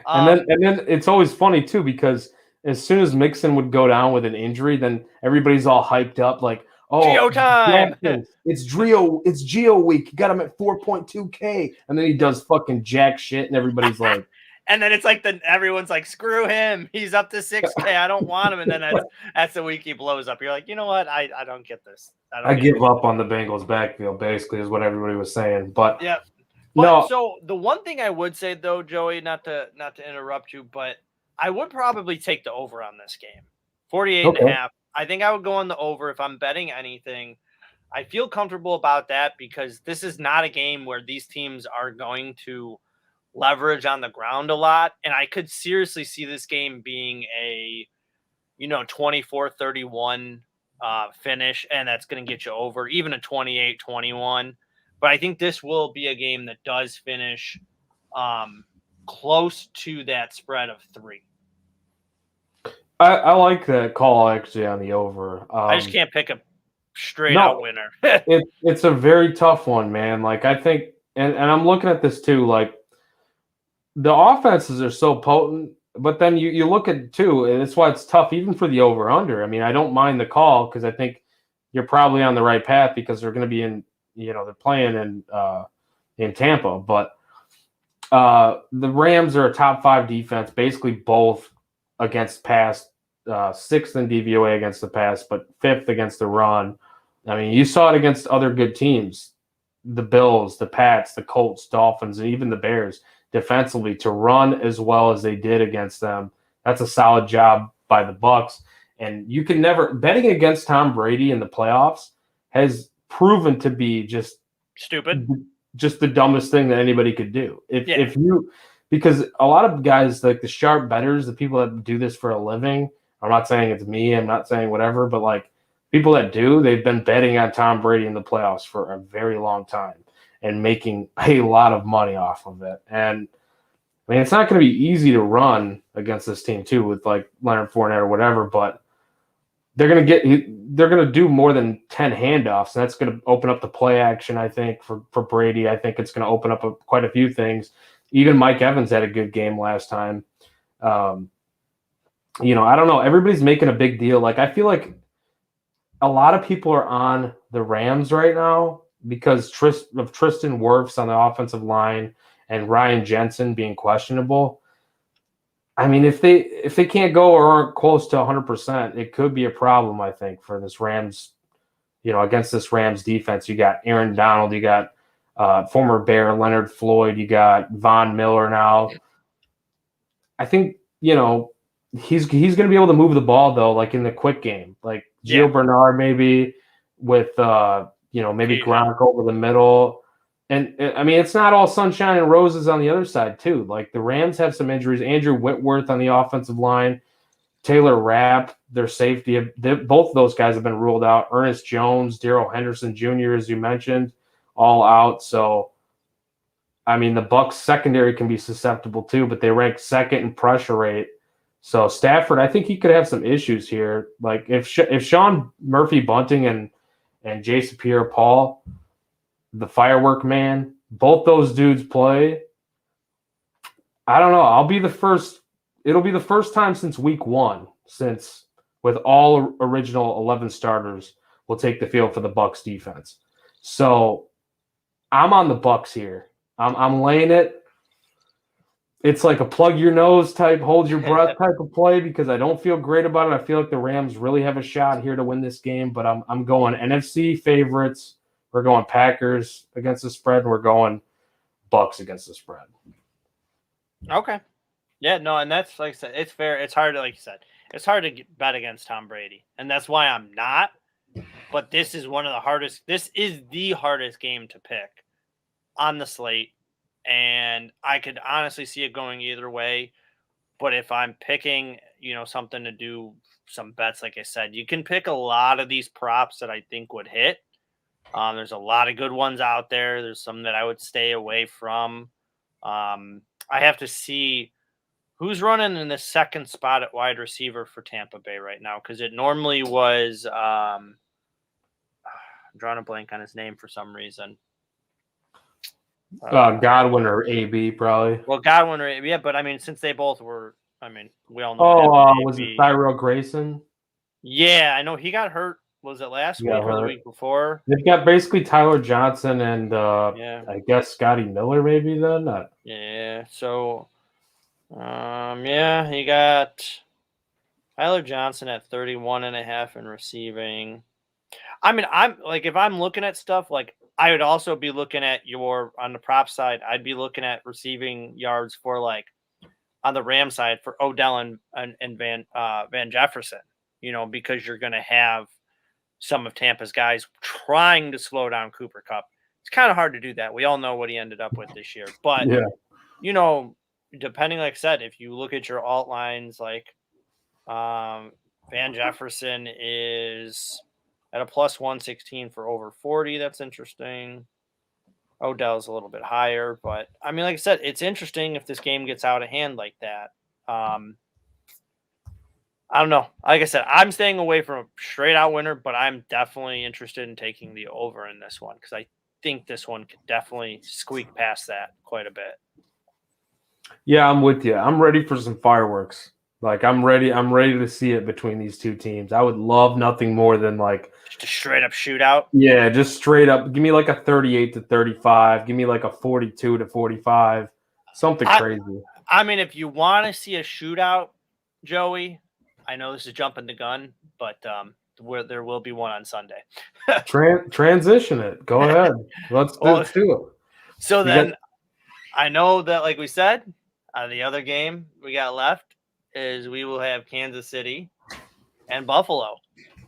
And then it's always funny, too, because as soon as Mixon would go down with an injury, then everybody's all hyped up like, oh, Gio time. It's Gio week. You got him at 4.2K. And then he does fucking jack shit, and everybody's like, and then it's like everyone's like, screw him. He's up to 6K. I don't want him. And then that's the week he blows up. You're like, you know what? I don't get this. I give up on the Bengals backfield, basically, is what everybody was saying. But yeah. But, so the one thing I would say though, Joey, not to interrupt you, but I would probably take the over on this game. 48.5. I think I would go on the over if I'm betting anything. I feel comfortable about that because this is not a game where these teams are going to leverage on the ground a lot. And I could seriously see this game being a, 24-31 finish, and that's going to get you over, even a 28-21. But I think this will be a game that does finish close to that spread of 3. I like that call actually on the over. I just can't pick a straight out winner. It's a very tough one, man. Like I think, and I'm looking at this too. Like the offenses are so potent, but then you look at too, and that's why it's tough even for the over under. I mean, I don't mind the call because I think you're probably on the right path because they're going to be in. They're playing in Tampa, but the Rams are a top 5 defense, basically both against pass, 6th in DVOA against the pass, but 5th against the run. I mean, you saw it against other good teams, the Bills, the Pats, the Colts, Dolphins, and even the Bears defensively to run as well as they did against them. That's a solid job by the Bucs. And you can never betting against Tom Brady in the playoffs has proven to be just stupid, just the dumbest thing that anybody could do. If you, because a lot of guys like the sharp bettors, the people that do this for a living, I'm not saying it's me, I'm not saying whatever, but like people that do, they've been betting on Tom Brady in the playoffs for a very long time and making a lot of money off of it. And I mean, it's not going to be easy to run against this team too with like Leonard Fournette or whatever, but they're going to do more than 10 handoffs, and that's going to open up the play action, I think, for Brady. I think it's going to open up quite a few things. Even Mike Evans had a good game last time. I don't know. Everybody's making a big deal. Like, I feel like a lot of people are on the Rams right now because of Tristan Wirfs on the offensive line and Ryan Jensen being questionable. I mean, if they can't go or aren't close to 100%, it could be a problem, I think, for this Rams, against this Rams defense. You got Aaron Donald, you got former Bear Leonard Floyd, you got Von Miller now. I think, he's going to be able to move the ball, though, like in the quick game. Like Gio Bernard maybe with, maybe Gronk over the middle. And, I mean, it's not all sunshine and roses on the other side, too. Like, the Rams have some injuries. Andrew Whitworth on the offensive line, Taylor Rapp, their safety. Both of those guys have been ruled out. Ernest Jones, Darrell Henderson Jr., as you mentioned, all out. So, I mean, the Bucs secondary can be susceptible, too, but they rank 2nd in pressure rate. So Stafford, I think he could have some issues here. Like if Sean Murphy Bunting and Jason Pierre-Paul, the firework man, both those dudes play. I don't know. It'll be the first time since week 1 since with all original 11 starters will take the field for the Bucs defense. So I'm on the Bucs here. I'm laying it. It's like a plug your nose type, hold your breath type of play because I don't feel great about it. I feel like the Rams really have a shot here to win this game, but I'm going NFC favorites. We're going Packers against the spread, and we're going Bucs against the spread. Okay. Yeah, no, and that's like I said, it's fair. It's hard to, like you said, it's hard to bet against Tom Brady, and that's why I'm not. But this is one of the hardest. This is the hardest game to pick on the slate, and I could honestly see it going either way. But if I'm picking, something to do some bets, like I said, you can pick a lot of these props that I think would hit. There's a lot of good ones out there. There's some that I would stay away from. I have to see who's running in the second spot at wide receiver for Tampa Bay right now, because it normally was I'm drawing a blank on his name for some reason. Godwin or AB probably. Well, Godwin or AB, yeah, but I mean, since they both were, I mean, we all know. Was it Tyrell Grayson? Yeah, I know he got hurt. Was it last week or the week before? They've got basically Tyler Johnson and I guess Scotty Miller maybe then. Yeah. So, he got Tyler Johnson at 31.5 in receiving. I mean, I'm like, if I'm looking at stuff, like I would also be looking at on the prop side, I'd be looking at receiving yards for like on the Ram side for Odell and Van Jefferson, because you're going to have some of Tampa's guys trying to slow down Cooper Kupp. It's kind of hard to do that. We all know what he ended up with this year, but depending, like I said, if you look at your alt lines, like Van Jefferson is at a plus 116 for over 40. That's interesting. Odell's a little bit higher, but I mean, like I said, it's interesting if this game gets out of hand like that. I don't know. Like I said, I'm staying away from a straight out winner, but I'm definitely interested in taking the over in this one because I think this one could definitely squeak past that quite a bit. Yeah, I'm with you. I'm ready for some fireworks. Like I'm ready to see it between these two teams. I would love nothing more than like just a straight up shootout. Yeah, just straight up. Give me like a 38-35. Give me like a 42-45. Something crazy. I mean, if you want to see a shootout, Joey, I know this is jumping the gun, but there will be one on Sunday. Transition it. Go ahead. Let's do it. So then I know that, like we said, the other game we got left is we will have Kansas City and Buffalo.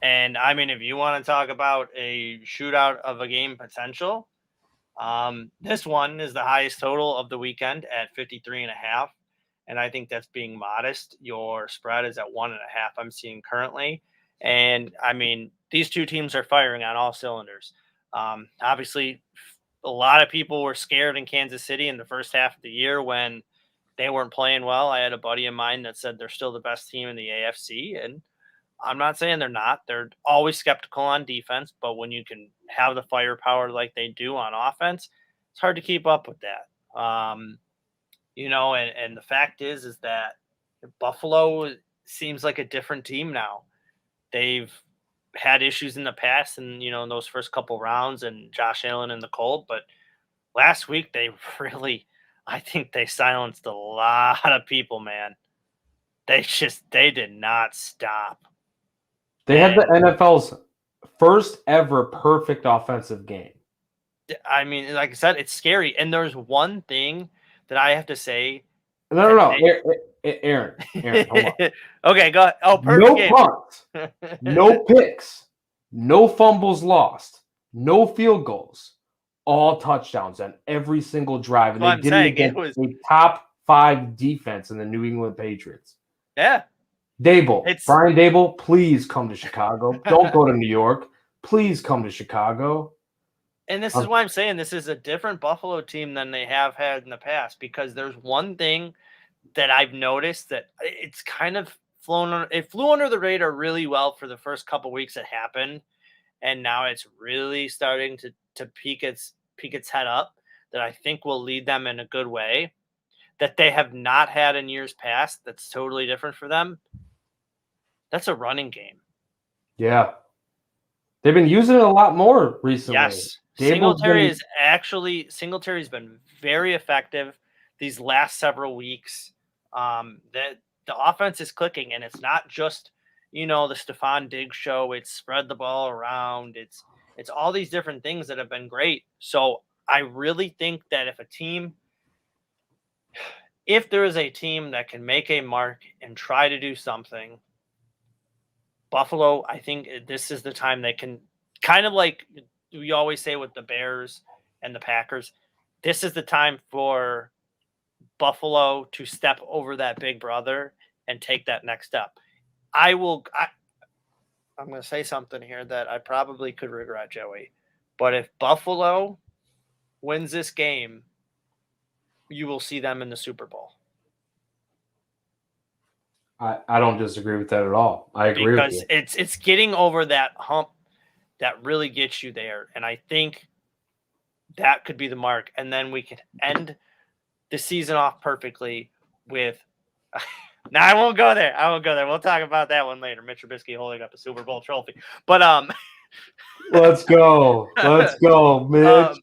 And I mean, if you want to talk about a shootout of a game potential, this one is the highest total of the weekend at 53.5. And I think that's being modest. Your spread is at 1.5 I'm seeing currently. And I mean, these two teams are firing on all cylinders. Obviously, a lot of people were scared in Kansas City in the first half of the year when they weren't playing well. I had a buddy of mine that said they're still the best team in the AFC. And I'm not saying they're not. They're always skeptical on defense. But when you can have the firepower like they do on offense, it's hard to keep up with that. And the fact is that Buffalo seems like a different team now. They've had issues in the past and, in those first couple rounds and Josh Allen in the cold. But last week, I think they silenced a lot of people, man. They did not stop. They had the NFL's first ever perfect offensive game. I mean, like I said, it's scary. And there's one thing that I have to say. No. Aaron, hold on. Okay, go ahead. Oh, perfect game. Punts, no picks, no fumbles lost, no field goals, all touchdowns on every single drive. And they did it against a top 5 defense in the New England Patriots. Yeah. Brian Dable, please come to Chicago. Don't go to New York. Please come to Chicago. And this is why I'm saying this is a different Buffalo team than they have had in the past, because there's one thing that I've noticed that it's kind of it flew under the radar really well for the first couple weeks it happened, and now it's really starting to peak its head up, that I think will lead them in a good way, that they have not had in years past, that's totally different for them. That's a running game. Yeah. They've been using it a lot more recently. Yes. Singletary's been very effective these last several weeks. That the offense is clicking, and it's not just, the Stephon Diggs show. It's spread the ball around. It's all these different things that have been great. So I really think that if there is a team that can make a mark and try to do something, Buffalo, I think this is the time they can, kind of like we always say with the Bears and the Packers, this is the time for Buffalo to step over that big brother and take that next step. I'm going to say something here that I probably could regret, Joey. But if Buffalo wins this game, you will see them in the Super Bowl. I don't disagree with that at all. I agree with you. Because it's getting over that hump that really gets you there. And I think that could be the mark. And then we could end the season off perfectly with now I won't go there. We'll talk about that one later. Mitch Trubisky holding up a Super Bowl trophy. But let's go. Let's go, Mitch.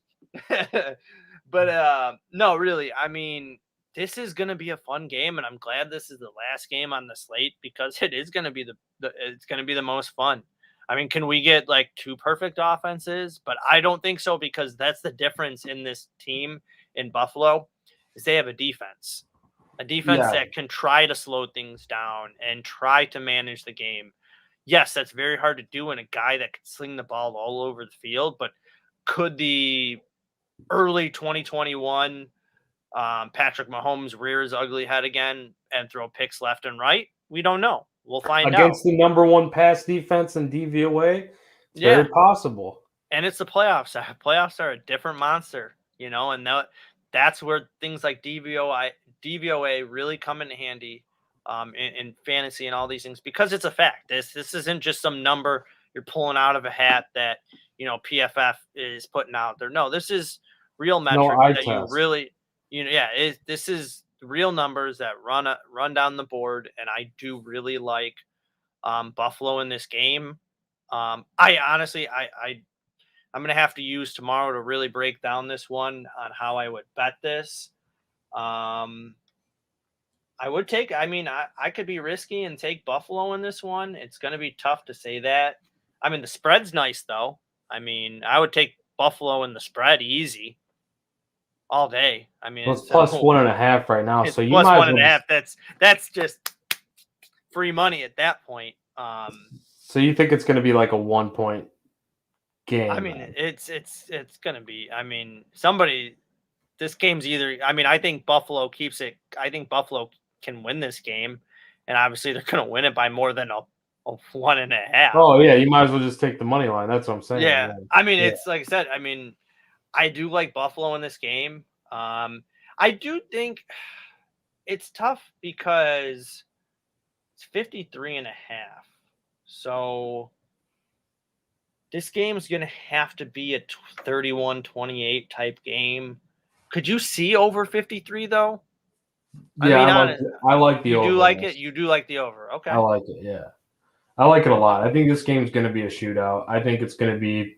But no, really, I mean, this is going to be a fun game, and I'm glad this is the last game on the slate, because it is going to be it's going to be the most fun. I mean, can we get like two perfect offenses? But I don't think so, because that's the difference in this team in Buffalo, is they have a defense that can try to slow things down and try to manage the game. Yes, that's very hard to do in a guy that can sling the ball all over the field, but could the early 2021 Patrick Mahomes rear his ugly head again and throw picks left and right? We don't know. We'll find out. Against the number one pass defense in DVOA, it's very possible. And it's the playoffs. Playoffs are a different monster, and that's where things like DVOA really come in handy in fantasy and all these things, because it's a fact. This isn't just some number you're pulling out of a hat that, PFF is putting out there. No, this is real metrics that you really, this is real numbers that run down the board. And I do really like Buffalo in this game. I'm going to have to use tomorrow to really break down this one on how I would bet this. I could be risky and take Buffalo in this one. It's going to be tough to say that. I mean, the spread's nice, though. I mean, I would take Buffalo in the spread easy all day. I mean, it's plus 1.5 right now. So you plus might 1.5. That's just free money at that point. So you think it's going to be like a 1 point game? I mean, it's going to be. I mean, this game's either. I mean, I think Buffalo keeps it. I think Buffalo can win this game, and obviously they're going to win it by more than a 1.5. Oh yeah, you might as well just take the money line. That's what I'm saying. Yeah, I mean, it's like I said. I mean, I do like Buffalo in this game. I do think it's tough because it's 53.5. So this game's going to have to be a 31-28 type game. Could you see over 53 though? Yeah, I like the over. You do like it? You do like the over. Okay. I like it, yeah. I like it a lot. I think this game's going to be a shootout. I think it's going to be,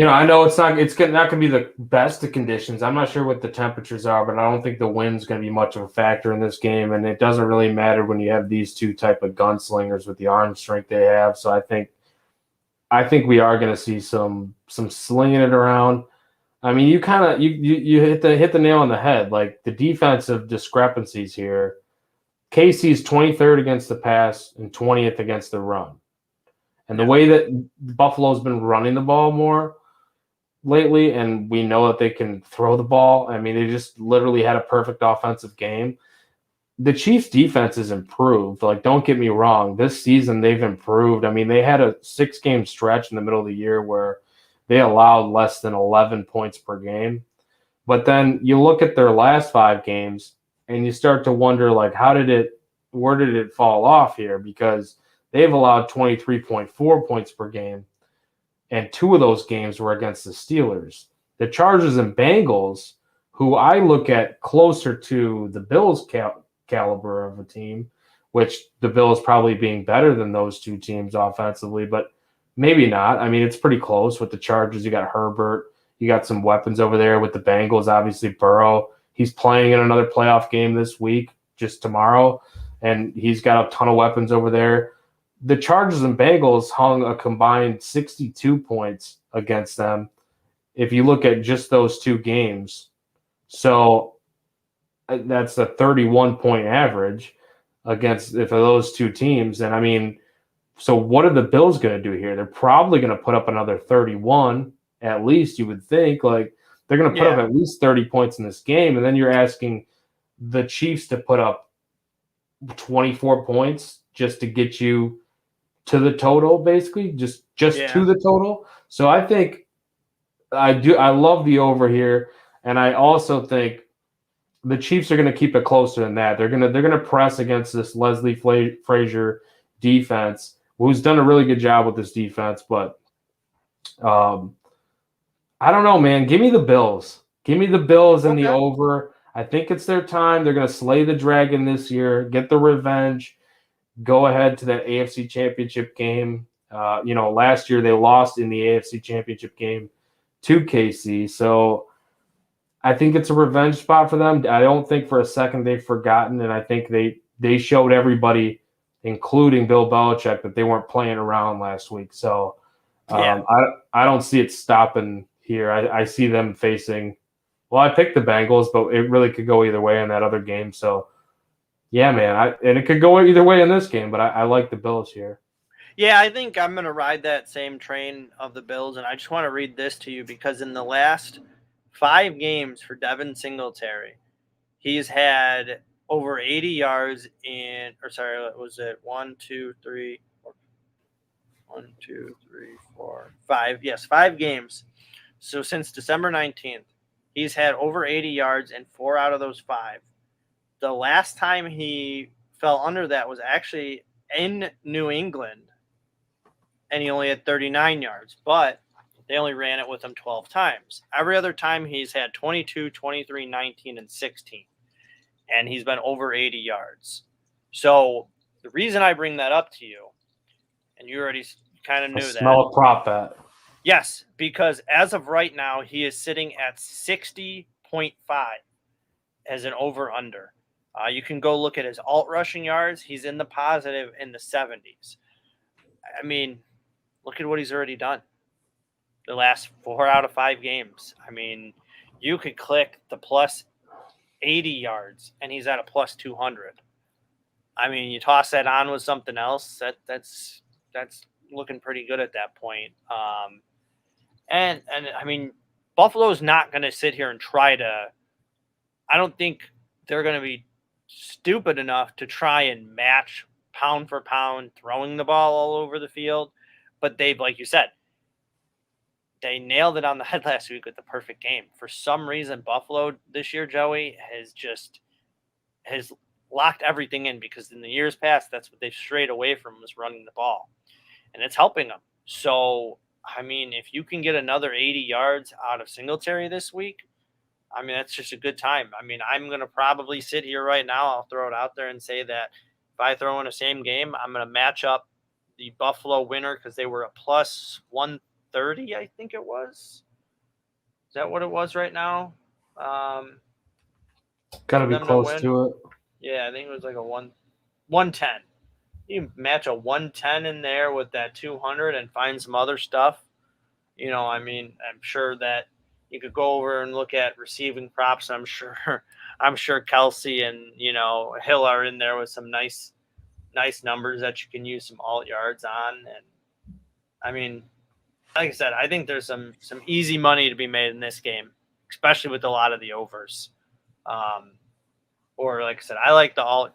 I know it's not going to be the best of conditions. I'm not sure what the temperatures are, but I don't think the wind's going to be much of a factor in this game. And it doesn't really matter when you have these two type of gunslingers with the arm strength they have. So I think we are going to see some slinging it around. I mean, you kind of you hit the nail on the head. Like the defensive discrepancies here. KC's 23rd against the pass and 20th against the run. And the way that Buffalo's been running the ball more lately, and we know that they can throw the ball. I mean, they just literally had a perfect offensive game. The Chiefs' defense has improved. Like, don't get me wrong. This season, they've improved. I mean, they had a 6-game stretch in the middle of the year where they allowed less than 11 points per game. But then you look at their last 5 games, and you start to wonder, like, where did it fall off here? Because they've allowed 23.4 points per game, and 2 of those games were against the Steelers. The Chargers and Bengals, who I look at closer to the Bills caliber of a team, which the Bills probably being better than those 2 teams offensively, but maybe not. I mean, it's pretty close with the Chargers. You got Herbert. You got some weapons over there with the Bengals, obviously Burrow. He's playing in another playoff game this week, just tomorrow, and he's got a ton of weapons over there. The Chargers and Bengals hung a combined 62 points against them if you look at just those 2 games. So that's a 31-point average against if of those 2 teams. And I mean, so what are the Bills going to do here? They're probably going to put up another 31 at least, you would think. Like, they're going to put up at least 30 points in this game, and then you're asking the Chiefs to put up 24 points just to get you to the total, basically, just to the total. So I think I love the over here, and I also think the Chiefs are going to keep it closer than that. They're going to press against this Leslie Frazier defense, who's done a really good job with this defense, but I don't know, man. Give me the Bills. Give me the Bills and the over. I think it's their time. They're going to slay the dragon this year, get the revenge, go ahead to that AFC Championship game. Last year they lost in the AFC Championship game to KC. So I think it's a revenge spot for them. I don't think for a second they've forgotten, and I think they showed everybody, including Bill Belichick, that they weren't playing around last week. So I don't see it stopping here. I see them facing – well, I picked the Bengals, but it really could go either way in that other game. So, yeah, man. And it could go either way in this game, but I like the Bills here. Yeah, I think I'm going to ride that same train of the Bills, and I just want to read this to you because in the last 5 games for Devin Singletary, he's had over 80 yards in – or sorry, was it 1, 2, 3, 4? 1, 2, 3, 4, 5. Yes, 5 games. So since December 19th, he's had over 80 yards in 4 out of those 5. The last time he fell under that was actually in New England, and he only had 39 yards, but they only ran it with him 12 times. Every other time he's had 22, 23, 19, and 16, and he's been over 80 yards. So the reason I bring that up to you, and you already kind of knew that. Smell a prop bet. Yes, because as of right now, he is sitting at 60.5 as an over-under. You can go look at his alt rushing yards. He's in the positive in the 70s. I mean, look at what he's already done the last 4 out of 5 games. I mean, you could click the plus 80 yards, and he's at a plus 200. I mean, you toss that on with something else, that's looking pretty good at that point. And I mean, Buffalo's not going to sit here and try to – I don't think they're going to be stupid enough to try and match pound for pound throwing the ball all over the field. But they've, like you said, they nailed it on the head last week with the perfect game. For some reason, Buffalo this year, Joey, has locked everything in because in the years past, that's what they've strayed away from was running the ball. And it's helping them. So, I mean, if you can get another 80 yards out of Singletary this week, I mean, that's just a good time. I mean, I'm going to probably sit here right now. I'll throw it out there and say that if I throw in a same game, I'm going to match up the Buffalo winner because they were a plus 130, I think it was. Is that what it was right now? Got to be close to it. Yeah, I think it was like a 110. You match a 110 in there with that 200 and find some other stuff. You know, I mean, I'm sure that you could go over and look at receiving props. I'm sure Kelsey and, Hill are in there with some nice numbers that you can use some alt yards on. And I mean, like I said, I think there's some easy money to be made in this game, especially with a lot of the overs. Or like I said, I like the alt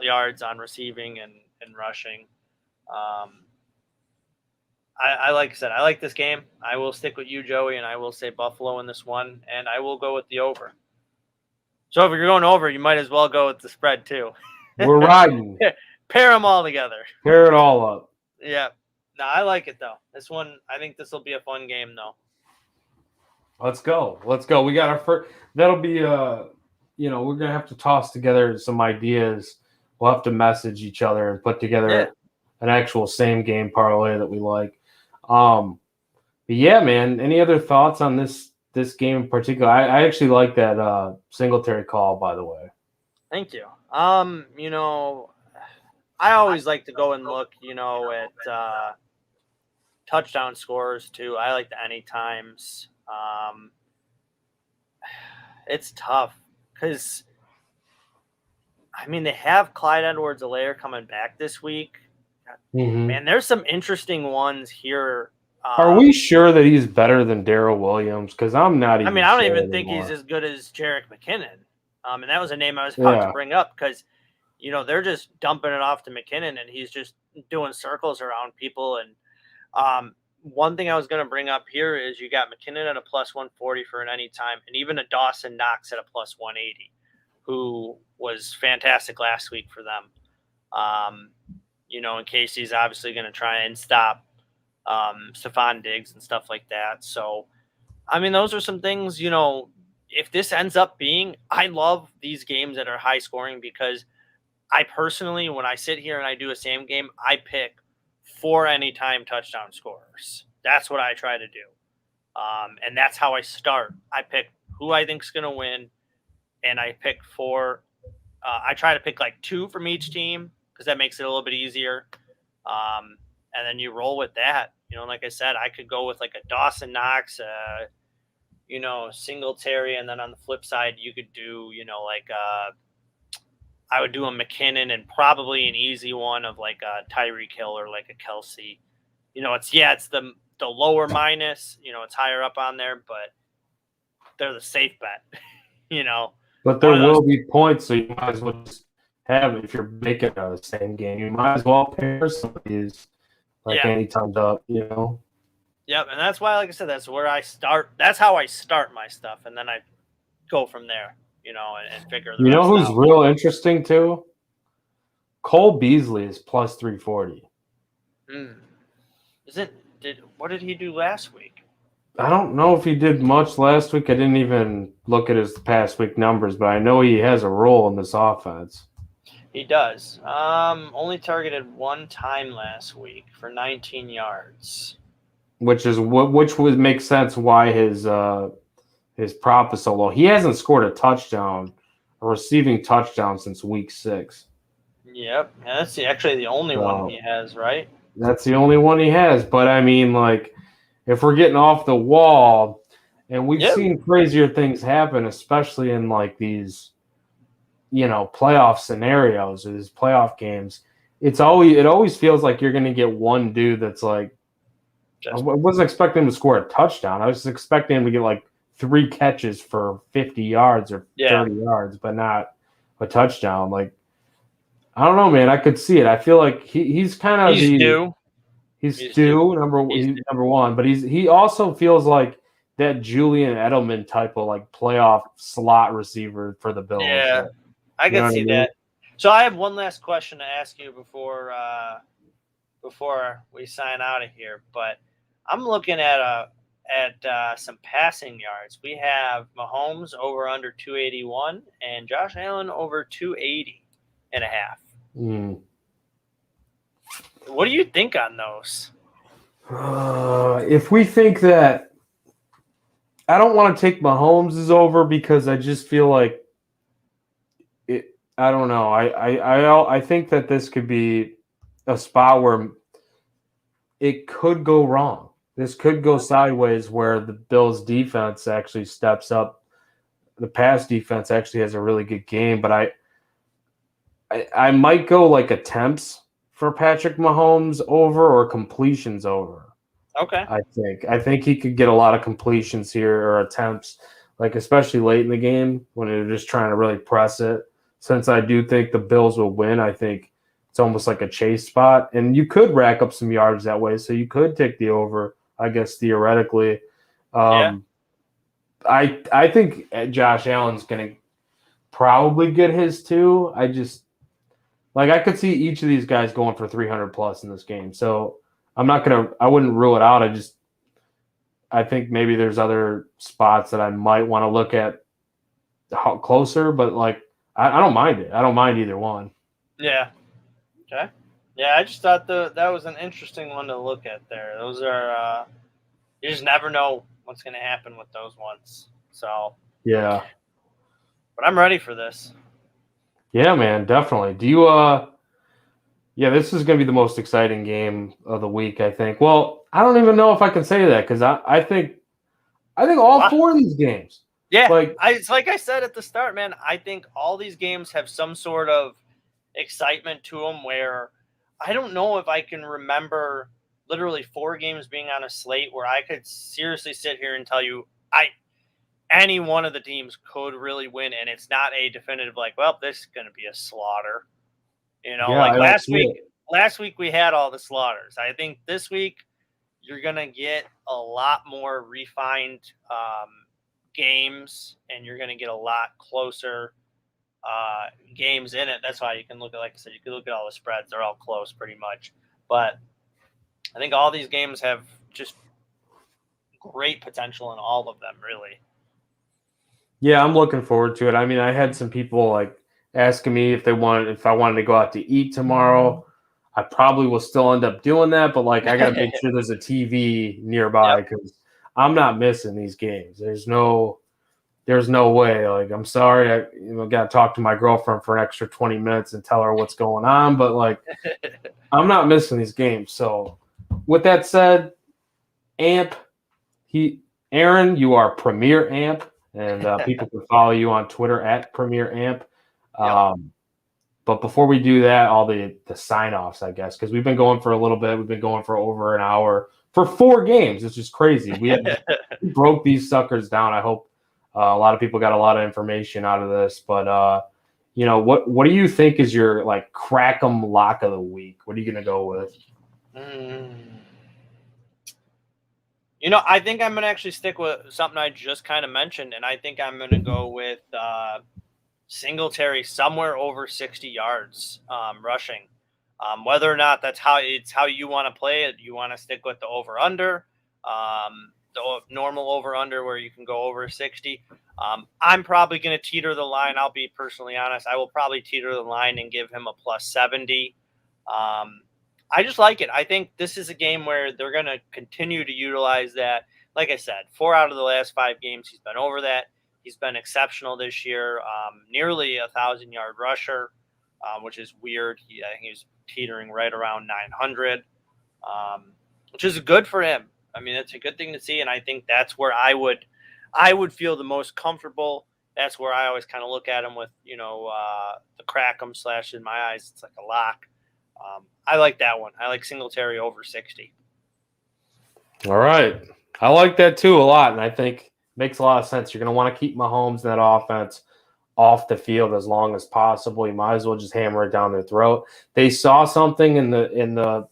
yards on receiving and rushing. I like I said, I like this game. I will stick with you, Joey, and I will say Buffalo in this one, and I will go with the over. So if you're going over, you might as well go with the spread too. We're riding. Pair them all together. Pair it all up. Yeah. No, I like it though. This one, I think this will be a fun game though. Let's go. We got our first. That'll be we're gonna have to toss together some ideas. We'll have to message each other and put together an actual same game parlay that we like. But yeah, man. Any other thoughts on this game in particular? I actually like that Singletary call, by the way. Thank you. I always like to go and look, at touchdown scores too. I like the anytimes. It's tough because, they have Clyde Edwards-Helaire coming back this week. Mm-hmm. Man, there's some interesting ones here. Are we sure that he's better than Darrell Williams? Because I'm not even. I don't even think he's as good as Jerick McKinnon. And that was a name I was about to bring up because, they're just dumping it off to McKinnon and he's just doing circles around people. And one thing I was going to bring up here is you got McKinnon at a plus 140 for an anytime, and even a Dawson Knox at a plus 180, who was fantastic last week for them. And Casey's obviously going to try and stop Stephon Diggs and stuff like that. So, those are some things, if this ends up being, I love these games that are high scoring because I personally, when I sit here and I do a same game, I pick 4 anytime touchdown scorers. That's what I try to do. And that's how I start. I pick who I think is going to win, and I pick 4. I try to pick like 2 from each team because that makes it a little bit easier. And then you roll with that. Like I said, I could go with like a Dawson Knox, Singletary, and then on the flip side, you could do, I would do a McKinnon and probably an easy one of like a Tyreek Hill or like a Kelsey. It's the lower minus, it's higher up on there, but they're the safe bet, But there will be points, so you might as well just have it if you're making the same game. You might as well pair some of these anytime's up, Yep, and that's why, like I said, that's where I start. That's how I start my stuff, and then I go from there, and figure the rest who's out. real interesting too? Cole Beasley is plus 340. What did he do last week? I don't know if he did much last week. I didn't even look at his past week numbers, but I know he has a role in this offense. He does. Only targeted 1 time last week for 19 yards. Which would make sense why his prop is so low. He hasn't scored a touchdown, a receiving touchdown since week 6. Yep, and that's actually the only one he has, right? That's the only one he has. But if we're getting off the wall, and we've seen crazier things happen, especially in like these, playoff scenarios or these playoff games, it always feels like you're going to get one dude that's like. I wasn't expecting him to score a touchdown. I was expecting him to get like 3 catches for 50 yards or 30 yards, but not a touchdown. Like, I don't know, man. I could see it. I feel like he's kind of due. He's due, number one, but he also feels like that Julian Edelman type of like playoff slot receiver for the Bills. Yeah, I can see that. So I have one last question to ask you before we sign out of here, but I'm looking at some passing yards. We have Mahomes over under 281 and Josh Allen over 280 and a half. What do you think on those? If we think that, I don't want to take Mahomes' over because I just feel like it. I don't know. I think that this could be a spot where it could go wrong. This could go sideways where the Bills' defense actually steps up. The pass defense actually has a really good game, but I might go like attempts for Patrick Mahomes over or completions over. Okay. I think he could get a lot of completions here or attempts, like especially late in the game when they're just trying to really press it. Since I do think the Bills will win, I think it's almost like a chase spot. And you could rack up some yards that way, so you could take the over, I guess, theoretically. I think Josh Allen's going to probably get his too. I just I could see each of these guys going for 300 plus in this game. So I wouldn't rule it out. I think maybe there's other spots that I might want to look at closer, but I don't mind it. I don't mind either one. Yeah. Okay. Yeah, I just thought that was an interesting one to look at there. Those are you just never know what's going to happen with those ones. So yeah, but I'm ready for this. Yeah, man, definitely. Do you yeah, this is going to be the most exciting game of the week, I think. Well, I don't even know if I can say that because I think all four of these games. Yeah, it's like I said at the start, man. I think all these games have some sort of excitement to them where I don't know if I can remember literally 4 games being on a slate where I could seriously sit here and tell you any one of the teams could really win, and it's not a definitive well, this is going to be a slaughter. Last week we had all the slaughters. I think this week you're going to get a lot more refined games, and you're going to get a lot closer games in it. That's why you can look at, like I said, you can look at all the spreads. They're all close pretty much. But I think all these games have just great potential in all of them, really. Yeah, I'm looking forward to it. I mean, I had some people asking me if I wanted to go out to eat tomorrow. I probably will still end up doing that, but I got to make sure there's a TV nearby because I'm not missing these games. There's no way. I'm sorry. I got to talk to my girlfriend for an extra 20 minutes and tell her what's going on, but I'm not missing these games. So with that said, Amp, Aaron, you are Premier Amp. And people can follow you on Twitter at Premier Amp. But before we do that, all the sign-offs, I guess, because we've been going for a little bit. We've been going for over an hour for 4 games. It's just crazy. We broke these suckers down. I hope a lot of people got a lot of information out of this. But, what do you think is your, crack 'em lock of the week? What are you going to go with? I think I'm going to actually stick with something I just kind of mentioned, and I think I'm going to go with Singletary somewhere over 60 yards rushing. Whether or not that's how you want to play it, you want to stick with the over-under, the normal over-under where you can go over 60. I'm probably going to teeter the line. I'll be personally honest. I will probably teeter the line and give him a plus 70. I just like it. I think this is a game where they're going to continue to utilize that. Like I said, 4 out of the last 5 games, he's been over that. He's been exceptional this year, nearly 1,000-yard rusher, which is weird. I think he's teetering right around 900, which is good for him. I mean, it's a good thing to see, and I think that's where I would feel the most comfortable. That's where I always kind of look at him with, the crack 'em / in my eyes, it's like a lock. I like that one. I like Singletary over 60. All right. I like that too a lot, and I think it makes a lot of sense. You're going to want to keep Mahomes and that offense off the field as long as possible. You might as well just hammer it down their throat. They saw something in the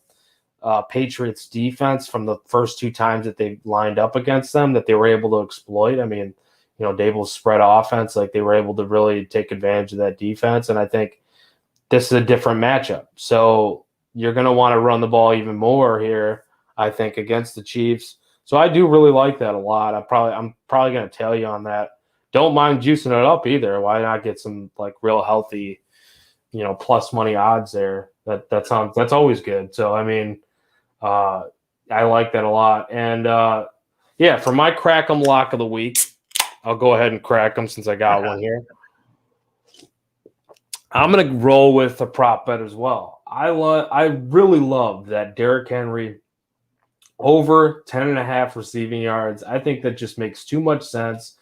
Patriots defense from the first 2 times that they lined up against them that they were able to exploit. I mean, Dable's spread offense, they were able to really take advantage of that defense, and I think this is a different matchup. So you're going to want to run the ball even more here, I think, against the Chiefs. So I do really like that a lot. I'm probably going to tell you on that. Don't mind juicing it up either. Why not get some real healthy, plus money odds there? That's always good. So I mean, I like that a lot. And for my crack 'em lock of the week, I'll go ahead and crack them since I got one here. I'm going to roll with a prop bet as well. I really love that Derrick Henry over 10.5 receiving yards. I think that just makes too much sense.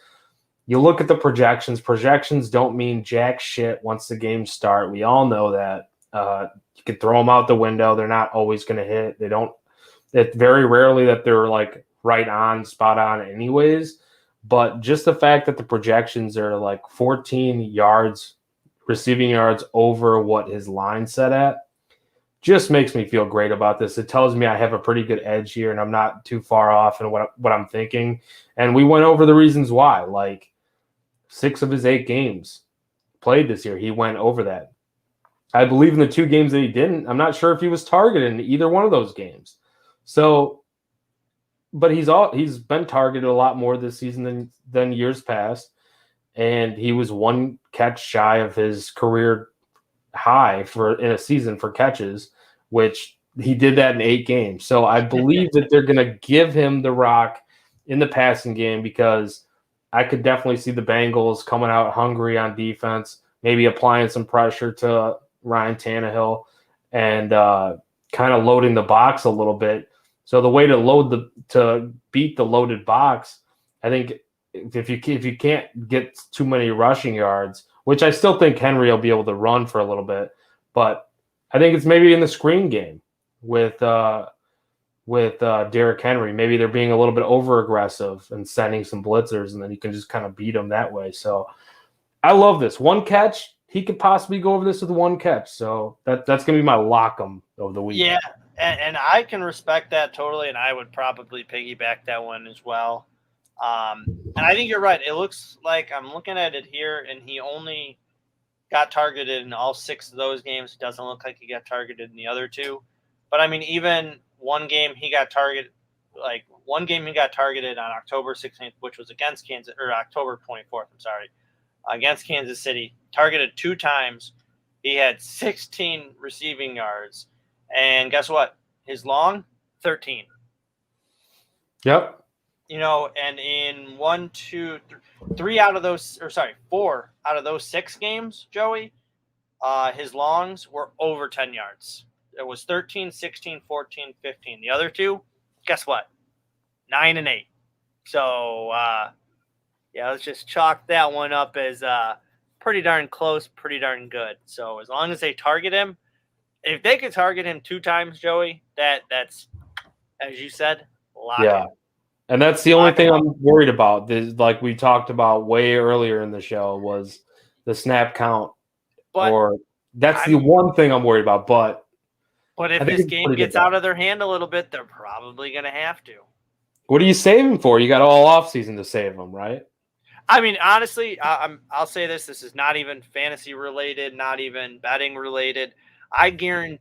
You look at the projections. Projections don't mean jack shit once the games start. We all know that. You can throw them out the window. They're not always going to hit. It's very rarely that they're right on, spot on anyways. But just the fact that the projections are 14 yards receiving yards over what his line set at just makes me feel great about this. It tells me I have a pretty good edge here and I'm not too far off in what I'm thinking. And we went over the reasons why. 6 of his 8 games, played this year, he went over that. I believe in the 2 games that he didn't, I'm not sure if he was targeted in either one of those games. So, but he's been targeted a lot more this season than years past, and he was 1 catch shy of his career high in a season for catches, which he did that in 8 games. So I believe that they're going to give him the rock in the passing game, because I could definitely see the Bengals coming out hungry on defense, maybe applying some pressure to Ryan Tannehill and kind of loading the box a little bit. So the way to beat the loaded box, I think if you can't get too many rushing yards, which I still think Henry will be able to run for a little bit, but I think it's maybe in the screen game with Derrick Henry. Maybe they're being a little bit over aggressive and sending some blitzers, and then you can just kind of beat them that way. So I love this 1 catch. He could possibly go over this with 1 catch. So that's going to be my lock 'em of the week. Yeah, and I can respect that totally, and I would probably piggyback that one as well. And I think you're right. It looks like I'm looking at it here, and he only got targeted in all 6 of those games. It doesn't look like he got targeted in the other 2. But I mean, even one game he got targeted on October 16th, which was against Kansas, or October 24th, I'm sorry, against Kansas City, targeted 2 times. He had 16 receiving yards. And guess what? His long, 13. Yep. And in 4 out of those 6 games, Joey, his longs were over 10 yards. It was 13, 16, 14, 15. The other 2, guess what? 9 and 8. So, let's just chalk that one up as pretty darn close, pretty darn good. So as long as they target him, if they could target him 2 times, Joey, that's, as you said, lock him. And that's the only thing I'm worried about. Like we talked about way earlier in the show, was the snap count. That's the one thing I'm worried about. But if this game gets out of their hand a little bit, they're probably going to have to. What are you saving for? You got all offseason to save them, right? I mean, honestly, I'll say this. This is not even fantasy related, not even betting related. I can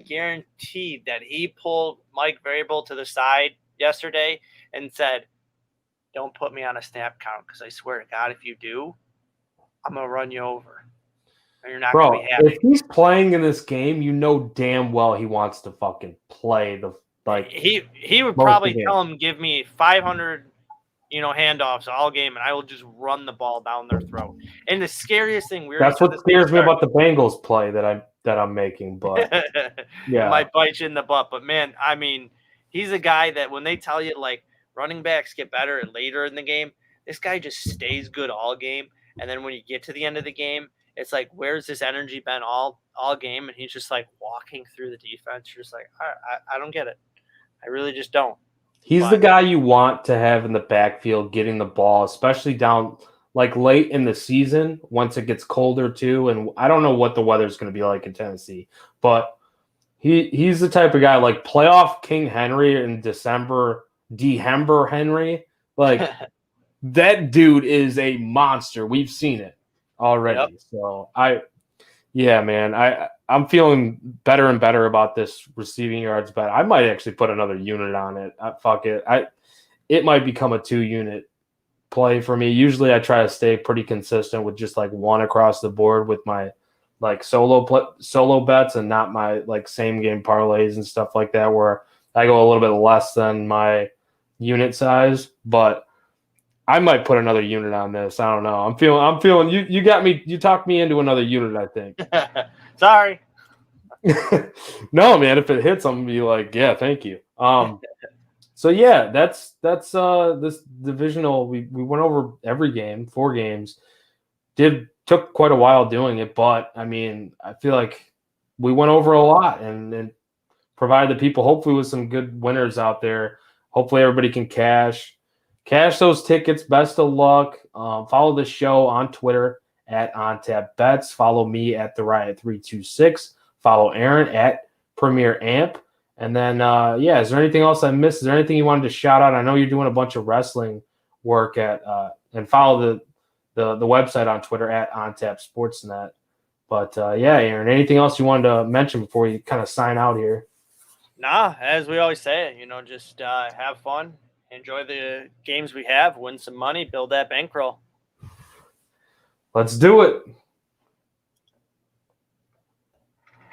guarantee that he pulled Mike Vrabel to the side yesterday and said, "Don't put me on a snap count, because I swear to God, if you do, I'm going to run you over. And you're not going to be happy." If he's playing in this game, you know damn well he wants to fucking play he would probably tell him, "Give me 500 handoffs all game, and I will just run the ball down their throat." And the scariest thing, that's what scares me about the Bengals play that I'm making. But yeah, it might bite you in the butt. But man, I mean, he's a guy that when they tell you like running backs get better later in the game, this guy just stays good all game. And then when you get to the end of the game, it's like, where's this energy been all game? And he's just like walking through the defense. You're just like, I don't get it. I really just don't. He's the guy you want to have in the backfield getting the ball, especially down like late in the season once it gets colder too. And I don't know what the weather's going to be like in Tennessee, but he's the type of guy like playoff King Henry in December, Dehember Henry. Like that dude is a monster. We've seen it already. Yep. So I'm feeling better and better about this receiving yards bet. I might actually put another unit on it. Fuck it. It might become a 2-unit play for me. Usually I try to stay pretty consistent with just like 1 across the board with my like solo bets and not my like same game parlays and stuff like that, where I go a little bit less than my unit size. But I might put another unit on this. I don't know. I'm feeling you got me. You talked me into another unit, I think. Sorry. No, man. If it hits, I'm gonna be like, yeah, thank you. So yeah, that's this divisional. We went over every game, 4 games. Took quite a while doing it, but I mean, I feel like we went over a lot and provided the people hopefully with some good winners out there. Hopefully everybody can cash those tickets. Best of luck. Follow the show on Twitter at OnTapBets. Follow me at The Riot 326. Follow Aaron at Premier Amp. And then, is there anything else I missed? Is there anything you wanted to shout out? I know you're doing a bunch of wrestling work and follow the the website on Twitter at OnTapSportsNet. But yeah, Aaron, anything else you wanted to mention before you kind of sign out here? Nah, as we always say, just have fun, enjoy the games we have, win some money, build that bankroll. Let's do it.